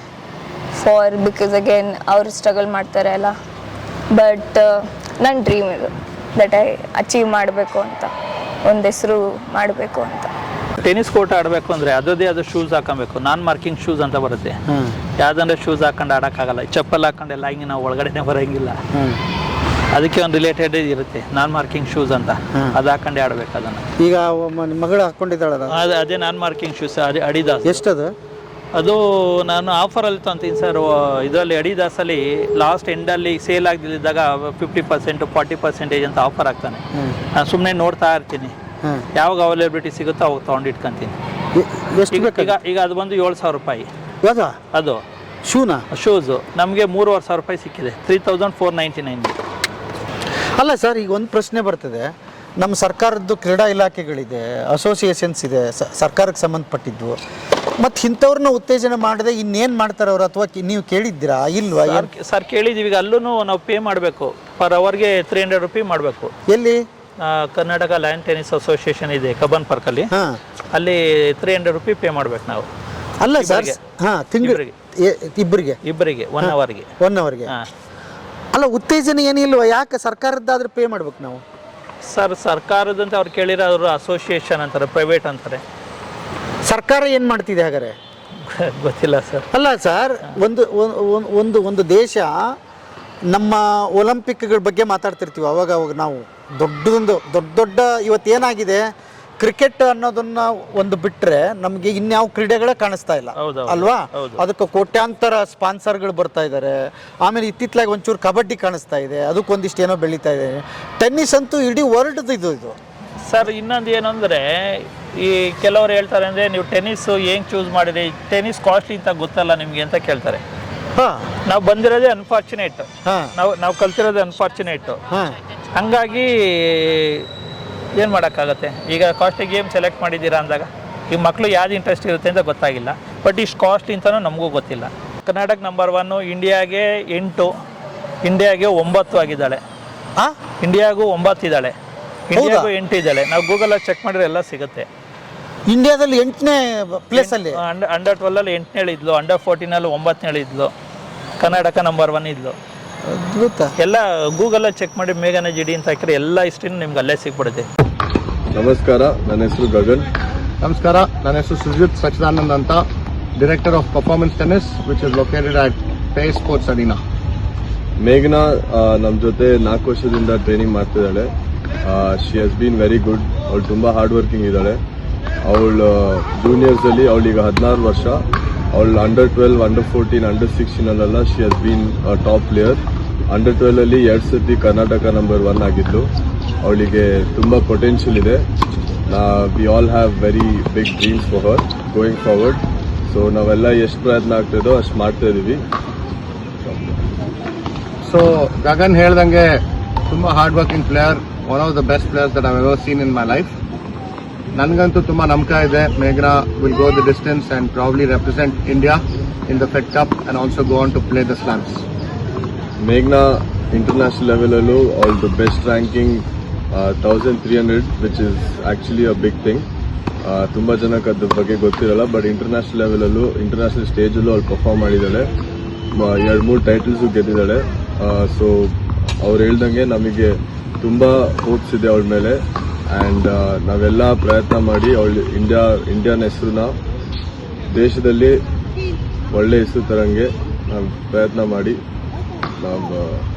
ಬಿಕಾಸ್ ಅಗೇನ್ ಅವರು ಸ್ಟ್ರಗಲ್ ಮಾಡ್ತಾರೆ ಅಲ್ಲ. ಬಟ್ ನನ್ನ ಡ್ರೀಮ್ ಇದು, ದಟ್ ಐ ಅಚೀವ್ ಮಾಡಬೇಕು ಅಂತ, ಒಂದು ಹೆಸರು ಮಾಡಬೇಕು ಅಂತ. ಟೆನ್ನಿಸ್ ಕೋರ್ಟ್ ಆಡಬೇಕು ಅಂದರೆ ಅದರದ್ದೇ ಅದು ಶೂಸ್ ಹಾಕೊಬೇಕು. ನಾನ್ ಮಾರ್ಕಿಂಗ್ ಶೂಸ್ ಅಂತ ಬರುತ್ತೆ. ಯಾವ್ದಂದ್ರೆ ಶೂಸ್ ಹಾಕೊಂಡು ಆಡೋಕ್ಕಾಗಲ್ಲ. ಚಪ್ಪಲ್ ಹಾಕೊಂಡೆಲ್ಲ ಹಿಂಗೆ ನಾವು ಒಳಗಡೆನೆ ಬರೋಂಗಿಲ್ಲ. ಅದಕ್ಕೆ ಒಂದು ರಿಲೇಟೆಡ್ ಇರುತ್ತೆ, ನಾನ್ ಮಾರ್ಕಿಂಗ್ ಶೂಸ್ ಅಂತ. ಅದು ಹಾಕೊಂಡೆ ಆಡ್ಬೇಕು ಅದನ್ನು. ಈಗ ಮಗಳು ಹಾಕೊಂಡಿದ್ದಾಳಲ್ಲ, ಅದೇ ನಾನ್ ಮಾರ್ಕಿಂಗ್ ಶೂಸ್ ಅಡಿದಾಸ್. ಎಷ್ಟದು? ಅದು ನಾನು ಆಫರಲ್ಲಿ ತೊಂತೀನಿ ಸರ್. ಇದರಲ್ಲಿ ಅಡಿದಾಸಲ್ಲಿ ಲಾಸ್ಟ್ ಎಂಡಲ್ಲಿ ಸೇಲ್ ಆಗದಿದ್ದಾಗ 50%, 40% ಅಂತ ಆಫರ್ ಆಗ್ತಾನೆ. ನಾನು ಸುಮ್ಮನೆ ನೋಡ್ತಾ ಇರ್ತೀನಿ, ಯಾವಾಗ ಅವೈಲೇಬಿಲಿಟಿ ಸಿಗುತ್ತೋ ಅವಾಗ ತೊಗೊಂಡು ಇಟ್ಕೊಂತೀನಿ. ಈಗ ಅದು ಬಂದು 7,000 ರೂಪಾಯಿ. ಅದು ಶೂಸು ನಮಗೆ 3,500 ರೂಪಾಯಿ ಸಿಕ್ಕಿದೆ. 3,499. ಅಲ್ಲ ಸರ್, ಈಗ ಒಂದು ಪ್ರಶ್ನೆ ಬರ್ತದೆ. ನಮ್ಮ ಸರ್ಕಾರದ್ದು ಕ್ರೀಡಾ ಇಲಾಖೆಗಳಿದೆ, ಅಸೋಸಿಯೇಷನ್ಸ್ ಇದೆ, ಸರ್ಕಾರಕ್ಕೆ ಸಂಬಂಧಪಟ್ಟಿದ್ದು. ಮತ್ತು ಇಂಥವ್ರನ್ನ ಉತ್ತೇಜನ ಮಾಡದೆ ಇನ್ನೇನು ಮಾಡ್ತಾರೆ ಅವರು? ಅಥವಾ ನೀವು ಕೇಳಿದ್ದೀರಾ? ಇಲ್ವಾ? ಸರ್ ಕೇಳಿದ್ದೀವಿ. ಈಗ ಅಲ್ಲೂ ನಾವು ಪೇ ಮಾಡಬೇಕು. ಪರ್ ಅವರ್ಗೆ 300 ರೂಪಾಯಿ ಮಾಡಬೇಕು. ಎಲ್ಲಿ? ಕರ್ನಾಟಕ ಲಯನ್ ಟೆನ್ನಿಸ್ ಅಸೋಸಿಯೇಷನ್ ಇದೆ ಕಬ್ಬನ್ ಪಾರ್ಕಲ್ಲಿ. ಅಲ್ಲಿ 300 ರೂಪಾಯಿ ಪೇ ಮಾಡ್ಬೇಕು ನಾವು. ಅಲ್ಲ ಸರ್, ತಿಂಗಳಿಗೆ ಇಬ್ಬರಿಗೆ 1 ಅವರ್ಗೆ. ಅಲ್ಲ, ಉತ್ತೇಜನ ಏನಿಲ್ವಾ? ಯಾಕೆ ಸರ್ಕಾರದ್ದಾದ್ರೆ ಪೇ ಮಾಡ್ಬೇಕು ನಾವು? ಸರ್ ಸರ್ಕಾರದಂತ ಅವ್ರು ಕೇಳಿರೋ ಅವರು ಅಸೋಸಿಯೇಷನ್ ಅಂತಾರೆ, ಪ್ರೈವೇಟ್ ಅಂತಾರೆ. ಸರ್ಕಾರ ಏನು ಮಾಡ್ತಿದೆ ಹಾಗಾದ್ರೆ? ಗೊತ್ತಿಲ್ಲ ಸರ್. ಅಲ್ಲ ಸರ್, ಒಂದು ದೇಶ, ನಮ್ಮ ಒಲಿಂಪಿಕ್ಗಳ ಬಗ್ಗೆ ಮಾತಾಡ್ತಿರ್ತೀವಿ ಅವಾಗ ನಾವು. ದೊಡ್ಡ ಇವತ್ತೇನಾಗಿದೆ, ಕ್ರಿಕೆಟ್ ಅನ್ನೋದನ್ನ ಒಂದು ಬಿಟ್ಟರೆ ನಮಗೆ ಇನ್ಯಾವ ಕ್ರೀಡೆಗಳೇ ಕಾಣಿಸ್ತಾ ಇಲ್ಲ ಅಲ್ವಾ? ಅದಕ್ಕೆ ಕೋಟ್ಯಾಂತರ ಸ್ಪಾನ್ಸರ್ಗಳು ಬರ್ತಾ ಇದ್ದಾರೆ. ಆಮೇಲೆ ಇತ್ತಿತ್ತಲಾಗಿ ಒಂಚೂರು ಕಬಡ್ಡಿ ಕಾಣಿಸ್ತಾ ಇದೆ, ಅದಕ್ಕೊಂದಿಷ್ಟು ಏನೋ ಬೆಳೀತಾ ಇದೆ. ಟೆನ್ನಿಸ್ ಅಂತೂ ಇಡೀ ವರ್ಲ್ಡ್ ಇದು. ಸರ್ ಇನ್ನೊಂದು ಏನು ಅಂದರೆ, ಈ ಕೆಲವರು ಹೇಳ್ತಾರೆ ಅಂದರೆ ನೀವು ಟೆನ್ನಿಸ್ ಹೆಂಗೆ ಚೂಸ್ ಮಾಡಿರಿ, ಟೆನ್ನಿಸ್ ಕಾಸ್ಟ್ಲಿ ಅಂತ ಗೊತ್ತಲ್ಲ ನಿಮಗೆ ಅಂತ ಕೇಳ್ತಾರೆ. ನಾವು ಬಂದಿರೋದೇ ಅನ್ಫಾರ್ಚುನೇಟ್, ನಾವು ಕಲ್ತಿರೋದೇ ಅನ್ಫಾರ್ಚುನೇಟ್. ಹಂಗಾಗಿ ಏನು ಮಾಡೋಕ್ಕಾಗತ್ತೆ? ಈಗ ಕಾಸ್ಟ್ಲಿ ಗೇಮ್ ಸೆಲೆಕ್ಟ್ ಮಾಡಿದ್ದೀರಾ ಅಂದಾಗ ಈ ಮಕ್ಕಳು ಯಾವ್ದು ಇಂಟ್ರೆಸ್ಟ್ ಇರುತ್ತೆ ಅಂತ ಗೊತ್ತಾಗಿಲ್ಲ. ಬಟ್ ಇಷ್ಟು ಕಾಸ್ಟ್ಲಿ ಅಂತಲೂ ನಮಗೂ ಗೊತ್ತಿಲ್ಲ. ಕರ್ನಾಟಕ ನಂಬರ್ 1, ಇಂಡಿಯಾಗೆ 8, ಇಂಡಿಯಾಗೆ 9 ಆಗಿದ್ದಾಳೆ. ಇಂಡಿಯಾಗೂ 9 ಇದ್ದಾಳೆ, ಇಂಡಿಯಾಗೂ 8 ಇದ್ದಾಳೆ. ನಾವು ಗೂಗಲಲ್ಲಿ ಚೆಕ್ ಮಾಡಿದ್ರೆ ಎಲ್ಲ ಸಿಗುತ್ತೆ. ಇಂಡಿಯಾದಲ್ಲಿ 8ನೇ ಪ್ಲೇಸಲ್ಲಿ, ಅಂಡರ್ 12ಅಲ್ಲಿ 8ನೇ ಇದ್ಲು, ಅಂಡರ್ 14ಅಲ್ಲಿ 9ನೇ ಇದ್ಲು, ಕರ್ನಾಟಕ ನಂಬರ್ 1 ಇದ್ಲು. ಎಲ್ಲ ಗೂಗಲಲ್ಲಿ ಚೆಕ್ ಮಾಡಿ ಮೇಘನ ಜಿಡಿ ಅಂತ ಹಾಕಿದ್ರೆ ಎಲ್ಲ ಹಿಸ್ಟ್ರಿನೂ ನಿಮ್ಗೆ ಅಲ್ಲೇ ಸಿಗ್ಬಿಡುತ್ತೆ. ನಮಸ್ಕಾರ, ನನ್ನ ಹೆಸರು ಗಗನ್. ನಮಸ್ಕಾರ, ನನ್ನ ಹೆಸರು ಸುಜಿತ್ ಸಚ್ಚಿದಾನಂದ್ ಅಂತ. Director of Performance Tennis, which is located at Pay Sports Arena. ಮೇಘನಾ ನಮ್ಮ ಜೊತೆ 4 ವರ್ಷದಿಂದ ಟ್ರೈನಿಂಗ್ ಮಾಡ್ತಿದ್ದಾಳೆ. She has been very good. ಅವಳು ತುಂಬ ಹಾರ್ಡ್ ವರ್ಕಿಂಗ್ ಇದ್ದಾಳೆ. ಅವಳು ಜೂನಿಯರ್ಸಲ್ಲಿ ಅವಳೀಗ 16 ವರ್ಷ. ಅವಳು under 12, under 14, under 16 she has bean top player. Under 12 2 ಸತಿ ಕರ್ನಾಟಕ ನಂಬರ್ 1 ಆಗಿದ್ಲು. ಅವಳಿಗೆ ತುಂಬ ಪೊಟೆನ್ಷಿಯಲ್ ಇದೆ. We all have very big dreams for her going forward. So ನಾವೆಲ್ಲ ಎಷ್ಟು ಪ್ರಯತ್ನ ಆಗ್ತಿದೋ ಅಷ್ಟು ಮಾಡ್ತಾ ಇದೀವಿ. So Gagan ಹೇಳ್ದಂಗೆ ತುಂಬಾ hard working player, one of the best players that I have ever seen in my life. ನನಗಂತೂ ತುಂಬಾ ನಂಬಿಕೆ ಇದೆ ಮೇಘನಾ will go the distance and probably represent India in the Fed Cup and also go on to play the slams. ಮೇಘನಾ international ಲೆವೆಲಲ್ಲೂ ಅವಳದು best ranking 1300, which is actually a big thing. ತುಂಬ ಜನಕ್ಕೆ ಅದ್ರ ಬಗ್ಗೆ ಗೊತ್ತಿರಲ್ಲ, ಬಟ್ ಇಂಟರ್ನ್ಯಾಷನಲ್ ಲೆವೆಲಲ್ಲೂ international ಸ್ಟೇಜಲ್ಲೂ ಅವಳು ಪರ್ಫಾರ್ಮ್ ಮಾಡಿದ್ದಾಳೆ. 2-3 ಟೈಟಲ್ಸು ಗೆದ್ದಿದ್ದಾಳೆ. ಸೊ ಅವ್ರು ಹೇಳ್ದಂಗೆ ನಮಗೆ ತುಂಬ ಹೋಪ್ಸ್ ಇದೆ ಅವಳ ಮೇಲೆ. ಆ್ಯಂಡ್ ನಾವೆಲ್ಲ ಪ್ರಯತ್ನ ಮಾಡಿ ಅವಳು ಇಂಡಿಯನ್ ಹೆಸರನ್ನ ದೇಶದಲ್ಲಿ ಒಳ್ಳೆ ಹೆಸರು ತರಂಗೆ ನಾವು ಪ್ರಯತ್ನ ಮಾಡಿ ನಾವು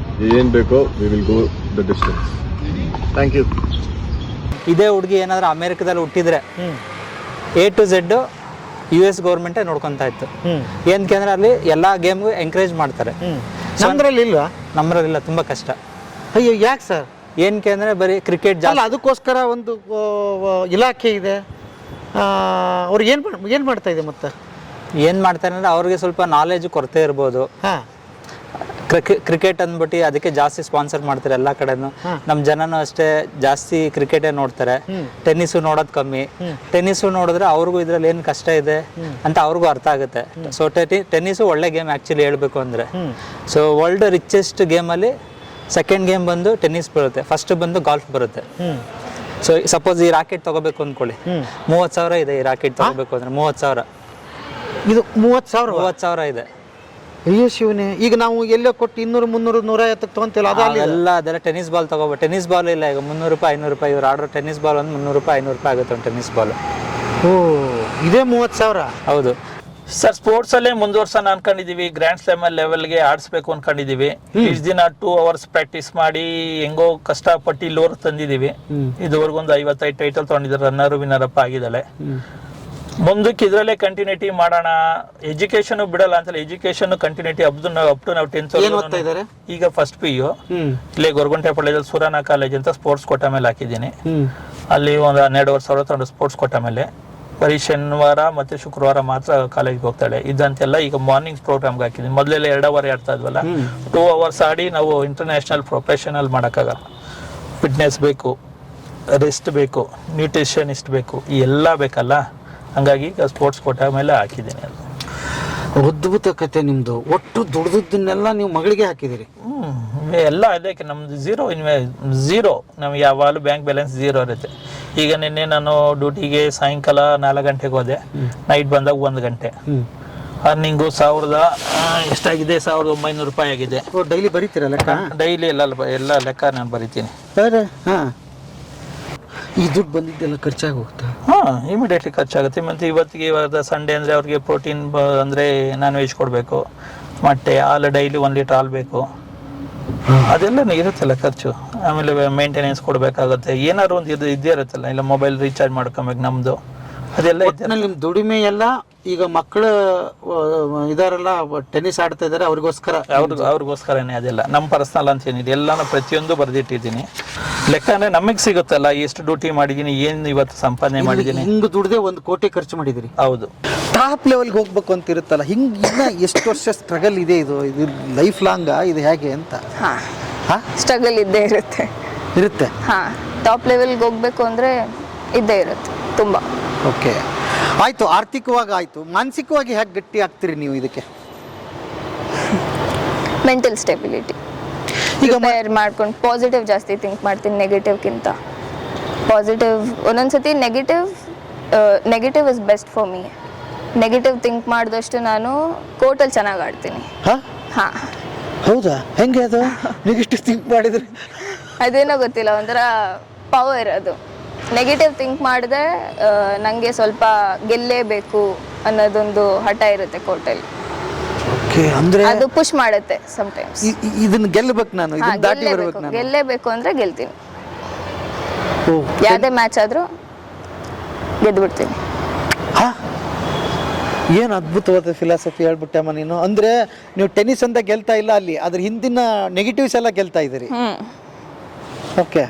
ಏನು ಬೇಕೋ we will go the distance. Thank you. ಇದೇ ಹುಡುಗಿ ಏನಾದರೂ ಅಮೇರಿಕದಲ್ಲಿ ಹುಟ್ಟಿದ್ರೆ A to Z US ಗೌರ್ಮೆಂಟೇ ನೋಡ್ಕೊತಾ ಇತ್ತು. ಏನಕ್ಕೆ ಅಂದರೆ ಅಲ್ಲಿ ಎಲ್ಲ ಗೇಮ್ಗೂ ಎಂಕರೇಜ್ ಮಾಡ್ತಾರೆ. ನಮ್ದ್ರಲ್ಲಿ ಇಲ್ವಾ? ನಮ್ಮದ್ರಲ್ಲಿಲ್ಲ, ತುಂಬ ಕಷ್ಟ. ಅಯ್ಯೋ, ಯಾಕೆ ಸರ್? ಏನಕ್ಕೆ ಅಂದರೆ ಬರೀ ಕ್ರಿಕೆಟ್ ಅಲ್ಲ, ಅದಕ್ಕೋಸ್ಕರ ಒಂದು ಇಲಾಖೆ ಇದೆ. ಅವ್ರು ಏನು ಮಾಡ್ತಾ ಇದೆ ಮತ್ತೆ? ಏನು ಮಾಡ್ತಾರೆ ಅಂದರೆ ಅವ್ರಿಗೆ ಸ್ವಲ್ಪ ನಾಲೆಜ್ ಕೊರತೆ ಇರ್ಬೋದು. ಹಾಂ, ಕ್ರಿಕೆಟ್ ಅಂದ್ಬಿಟ್ಟು ಅದಕ್ಕೆ ಜಾಸ್ತಿ ಸ್ಪಾನ್ಸರ್ ಮಾಡ್ತಾರೆ ಎಲ್ಲ ಕಡೆನೂ. ನಮ್ಮ ಜನನೂ ಅಷ್ಟೇ ಜಾಸ್ತಿ ಕ್ರಿಕೆಟೇ ನೋಡ್ತಾರೆ. ಟೆನ್ನಿಸು ನೋಡೋದು ಕಮ್ಮಿ. ಟೆನ್ನಿಸು ನೋಡಿದ್ರೆ ಅವ್ರಿಗೂ ಇದ್ರಲ್ಲಿ ಏನು ಕಷ್ಟ ಇದೆ ಅಂತ ಅವ್ರಿಗೂ ಅರ್ಥ ಆಗುತ್ತೆ. ಸೊ ಟೆನ್ನಿಸು ಒಳ್ಳೆ ಗೇಮ್ ಆ್ಯಕ್ಚುಲಿ ಹೇಳ್ಬೇಕು ಅಂದರೆ. ಸೊ ವರ್ಲ್ಡ್ ರಿಚೆಸ್ಟ್ ಗೇಮಲ್ಲಿ ಸೆಕೆಂಡ್ ಗೇಮ್ ಬಂದು ಟೆನ್ನಿಸ್ ಬರುತ್ತೆ, ಫಸ್ಟ್ ಬಂದು ಗಾಲ್ಫ್ ಬರುತ್ತೆ. ಸೊ ಸಪೋಸ್ ಈ ರಾಕೆಟ್ ತಗೋಬೇಕು ಅಂದ್ಕೊಳ್ಳಿ, 30,000 ಇದೆ. ಈ ರಾಕೆಟ್ ತಗೋಬೇಕು ಅಂದರೆ 30,000. ಇದು 30,000 ಇದೆ. ಅಯ್ಯೋ ಶಿವನೇ, ಈಗ ನಾವು ಎಲ್ಲೋ ಕೊಟ್ಟು 200, 300, 150 ತೊಗೊಂತಿಲ್ಲ. ಅದೆಲ್ಲ ಟೆನ್ನಿಸ್ ಬಾಲ್ ತಗೋಬೇಕು. ಟೆನ್ನಿಸ್ ಬಾಲ್ ಇಲ್ಲ ಈಗ 300 ರೂಪಾಯಿ, 500 ರೂಪಾಯಿ. ಇವ್ರು ಆರ್ಡರ್ ಟೆನ್ನಿಸ್ ಬಾಲ್ ಒಂದು 300 ರೂಪಾಯಿ, 500 ರೂಪಾಯಿ ಆಗುತ್ತೆ ಒಂದು ಟೆನ್ನಿಸ್ ಬಾಲ್. ಓ, ಇದೇ 30,000? ಹೌದು ಸರ್. ಸ್ಪೋರ್ಟ್ಸ್ ಅಲ್ಲೇ ಮುಂದುವರ್ಸೋಣ ಅನ್ಕೊಂಡಿದೀವಿ. ಗ್ರ್ಯಾಂಡ್ ಸ್ಲಾಮ್ ಲೆವೆಲ್ಗೆ ಆಡಿಸ್ಬೇಕು ಅನ್ಕೊಂಡಿದೀವಿ. ಇಷ್ಟು ದಿನ 2 hours ಪ್ರಾಕ್ಟೀಸ್ ಮಾಡಿ ಹೆಂಗೋ ಕಷ್ಟಪಟ್ಟು ಇಲ್ಲಿವರೆಗೂ ತಂದಿದೀವಿ. ಇದುವರೆಗೂ ಒಂದು 55 ಟೈಟಲ್ ತಗೊಂಡಿದ್ದಾರೆ. ರನ್ನರ್ ವಿನ್ನರ್ ಅಪ್ ಆಗಿದ್ದಾಳೆ. ಮುಂದಕ್ಕೆ ಇದ್ರಲ್ಲೇ ಕಂಟಿನ್ಯೂಟಿ ಮಾಡೋಣ. ಎಜುಕೇಶನ್ ಬಿಡಲ್ಲ ಅಂತಲ್ಲ, ಎಜುಕೇಶನ್ ಕಂಟಿನ್ಯೂಟಿ ಅಪ್ ಟು ನಾವು 10th. ಈಗ ಫಸ್ಟ್ PU ಇಲ್ಲೇ ಗೊರಗುಂಟೆಪಾಳ್ಯದಲ್ಲಿ ಸುರಾನ ಕಾಲೇಜ್ ಅಂತ ಸ್ಪೋರ್ಟ್ಸ್ ಕೋಟಾ ಮೇಲೆ ಹಾಕಿದ್ದೀನಿ. ಅಲ್ಲಿ ಒಂದು 12 ವರ್ಷ ತಗೊಂಡು ಸ್ಪೋರ್ಟ್ಸ್ ಕೋಟಾ ಮೇಲೆ ಬರೀ ಶನಿವಾರ ಮತ್ತೆ ಶುಕ್ರವಾರ ಮಾತ್ರ ಕಾಲೇಜ್ಗೆ ಹೋಗ್ತಾಳೆ. ಇದಂತೆಲ್ಲ ಈಗ ಮಾರ್ನಿಂಗ್ ಪ್ರೋಗ್ರಾಮ್ಗೆ ಹಾಕಿದ್ದೀನಿ. ಮೊದಲೆಲ್ಲ 2 hour ಆಡ್ತಾ ಇದ್ವಲ್ಲ, 2 hours ಆಡಿ ನಾವು ಇಂಟರ್ನ್ಯಾಷನಲ್ ಪ್ರೊಫೆಷನಲ್ ಮಾಡೋಕ್ಕಾಗಲ್ಲ. ಫಿಟ್ನೆಸ್ ಬೇಕು, ರೆಸ್ಟ್ ಬೇಕು, ನ್ಯೂಟ್ರಿಷನಿಸ್ಟ್ ಬೇಕು, ಈ ಎಲ್ಲ ಬೇಕಲ್ಲ. ಹಂಗಾಗಿ ಈಗ ಸ್ಪೋರ್ಟ್ಸ್ ಕೋಟಾ ಮೇಲೆ ಹಾಕಿದ್ದೀನಿ. ಅದ್ಭುತ ಕತೆ ನಿಮ್ದು. ಒಟ್ಟು ದುಡ್ದನ್ನೆಲ್ಲ ನೀವು ಮಗಳಿಗೆ ಹಾಕಿದಿರಿ? ಎಲ್ಲ ಅದಕ್ಕೆ ನಮ್ದು ಝೀರೋ. ನಮ್ಗೆ ಯಾವಾಗಲೂ ಬ್ಯಾಂಕ್ ಬ್ಯಾಲೆನ್ಸ್ 0 ಇರುತ್ತೆ. ಈಗ ನಿನ್ನೆ ನಾನು ಡ್ಯೂಟಿಗೆ ಸಾಯಂಕಾಲ 4 ಗಂಟೆಗೆ ಹೋದೆ, ನೈಟ್ ಬಂದಾಗ 1 ಗಂಟೆ. ಅರ್ನಿಂಗು ಎಷ್ಟಾಗಿದೆ? 1,900 ರೂಪಾಯಿ ಆಗಿದೆ. ಡೈಲಿ ಬರೀತೀರ ಲೆಕ್ಕ? ಡೈಲಿ ಎಲ್ಲ ಲೆಕ್ಕ ನಾನು ಬರಿತೀನಿ. ಈ ದುಡ್ಡು ಬಂದಿದ್ದೆಲ್ಲ ಖರ್ಚಾಗಿ ಹೋಗ್ತಾ? ಇಮಿಡಿಯೇಟ್ಲಿ ಖರ್ಚಾಗುತ್ತೆ. ಮತ್ತು ಇವತ್ತಿಗೆ ಸಂಡೇ ಅಂದರೆ ಅವ್ರಿಗೆ ಪ್ರೋಟೀನ್ ಅಂದರೆ ನಾನ್ ವೆಜ್ ಕೊಡಬೇಕು, ಮೊಟ್ಟೆ, ಹಾಲು ಡೈಲಿ 1 ಲೀಟರ್ ಹಾಲು ಬೇಕು. ಅದೆಲ್ಲ ಇರುತ್ತಲ್ಲ ಖರ್ಚು. ಆಮೇಲೆ ಮೇಂಟೆನೆನ್ಸ್ ಕೊಡಬೇಕಾಗುತ್ತೆ. ಏನಾದ್ರು ಒಂದು ಇದ್ದೇ ಇರುತ್ತಲ್ಲ. ಇಲ್ಲ ಮೊಬೈಲ್ ರೀಚಾರ್ಜ್ ಮಾಡ್ಕೊಬೇಕು ನಮ್ಮದು. ಅದೆಲ್ಲ ನಿಮ್ಮ ದುಡಿಮೆ ಎಲ್ಲ ಈಗ ಮಕ್ಕಳು ಇದಾರಲ್ಲ, ಟೆನ್ನಿಸ್ ಆಡ್ತಾ ಇದಾರೆ, ಅವ್ರಿಗೋಸ್ಕರನೇ. ಅದೆಲ್ಲ ನಮ್ಮ ಪರ್ಸನಲ್ ಅಂತ ಏನಿದೆ, ಎಲ್ಲಾನು ಪ್ರತಿಯೊಂದು ಬರೆದಿಟ್ಟಿದ್ದೀನಿ. ಲೆಕ್ಕ ಅಂದ್ರೆ ನಮಗೆ ಸಿಗುತ್ತಲ್ಲ, ಎಷ್ಟು ಡ್ಯೂಟಿ ಮಾಡಿದೀನಿ, ಏನು ಇವತ್ತು ಸಂಪಾದನೆ ಮಾಡಿದೀನಿ. ಹಿಂಗ್ ದುಡ್ದೆ 1 ಕೋಟಿ ಖರ್ಚು ಮಾಡಿದಿರಿ? ಹೌದು. ಟಾಪ್ ಲೆವೆಲ್ಗೆ ಹೋಗ್ಬೇಕು ಅಂತ ಇರುತ್ತಲ್ಲ, ಇನ್ನ ಎಷ್ಟು ವರ್ಷ ಸ್ಟ್ರಗಲ್ ಇದೆ? ಇದು ಲೈಫ್ ಲಾಂಗ್ ಇದು ಹೇಗೆ ಅಂತ? ಸ್ಟ್ರಗಲ್ ಇದ್ದೇ ಇರುತ್ತೆ. ಟಾಪ್ ಲೆವೆಲ್ಗೆ ಹೋಗ್ಬೇಕು ಅಂದ್ರೆ ಇದ್ದೇ ಇರುತ್ತೆ ತುಂಬಾ. ಓಕೆ, ಆಯ್ತು. ಆರ್ಥಿಕವಾಗಿ ಆಯ್ತು, ಮಾನಸಿಕವಾಗಿ ಹೇಗೆ ಗಟ್ಟಿ ಆಗ್ತೀರಿ ನೀವು ಇದಕ್ಕೆ? ಮೆಂಟಲ್ ಸ್ಟೆಬಿಲಿಟಿ ಈಗ ಮಾಡ್ಕೊಂಡು ಪಾಸಿಟಿವ್ ಜಾಸ್ತಿ ಥಿಂಕ್ ಮಾಡ್ತೀನಿ ನೆಗೆಟಿವ್ಗಿಂತ. ಪಾಸಿಟಿವ್ ಒಂದೊಂದ್ಸತಿ negative is best for me. Negative think ಮಾಡಿದಷ್ಟು ನಾನು ಕೋರ್ಟಲ್ಲಿ ಚೆನ್ನಾಗಿ ಆಡ್ತೀನಿ. ಹೌದಾ? ಹೆಂಗೆ ಅದು ನೆಗೆಟಿವ್ ಥಿಂಕ್ ಮಾಡಿದ್ರೆ? ಅದೇನೋ ಗೊತ್ತಿಲ್ಲ, ಒಂಥರ ಪವರ್ ಅದು. ನೆಗೆಟಿವ್ ಥಿಂಕ್ ಮಾಡಿದೆ ನನಗೆ ಸ್ವಲ್ಪ ಗೆಲ್ಲೇಬೇಕು, ಅನ್ನೋದೊಂದು ಹಠ ಇರುತ್ತೆ ಕೋರ್ಟಲ್ಲಿ. ಓಕೆ, ಅಂದ್ರೆ ಅದು ಪುಷ್ ಮಾಡುತ್ತೆ ಸಮಟೈಮ್ಸ್. ಇದನ್ನ ಗೆಲ್ಲಬೇಕು, ನಾನು ಇದನ್ನ ದಾಟಿ ಬರ್ಬೇಕು ನಾನು. ಗೆಲ್ಲೇಬೇಕು ಅಂದ್ರೆ ಗೆಲ್ತೀನಿ. ಓ, ಯಾವುದೇ ಮ್ಯಾಚ್ ಆದ್ರೂ ಗೆದ್ದು ಬಿಡ್ತೀನಿ. ಹಾ, ಏನು ಅದ್ಭುತವಾದ ಫಿಲಾಸಫಿ ಹೇಳ್ಬಿಟ್ಟಮ್ಮ ನೀನು. ಅಂದ್ರೆ ನೀವು ಟೆನ್ನಿಸ್ ಅಂತ ಗೆಲ್ತಾ ಇಲ್ಲ, ಅಲ್ಲಿ ಅದ್ರ ಹಿಂದಿನ ನೆಗೆಟಿವ್ಸ್ ಎಲ್ಲ ಗೆಲ್ತಾ ಇದ್ದೀರಿ. ಓಕೆ,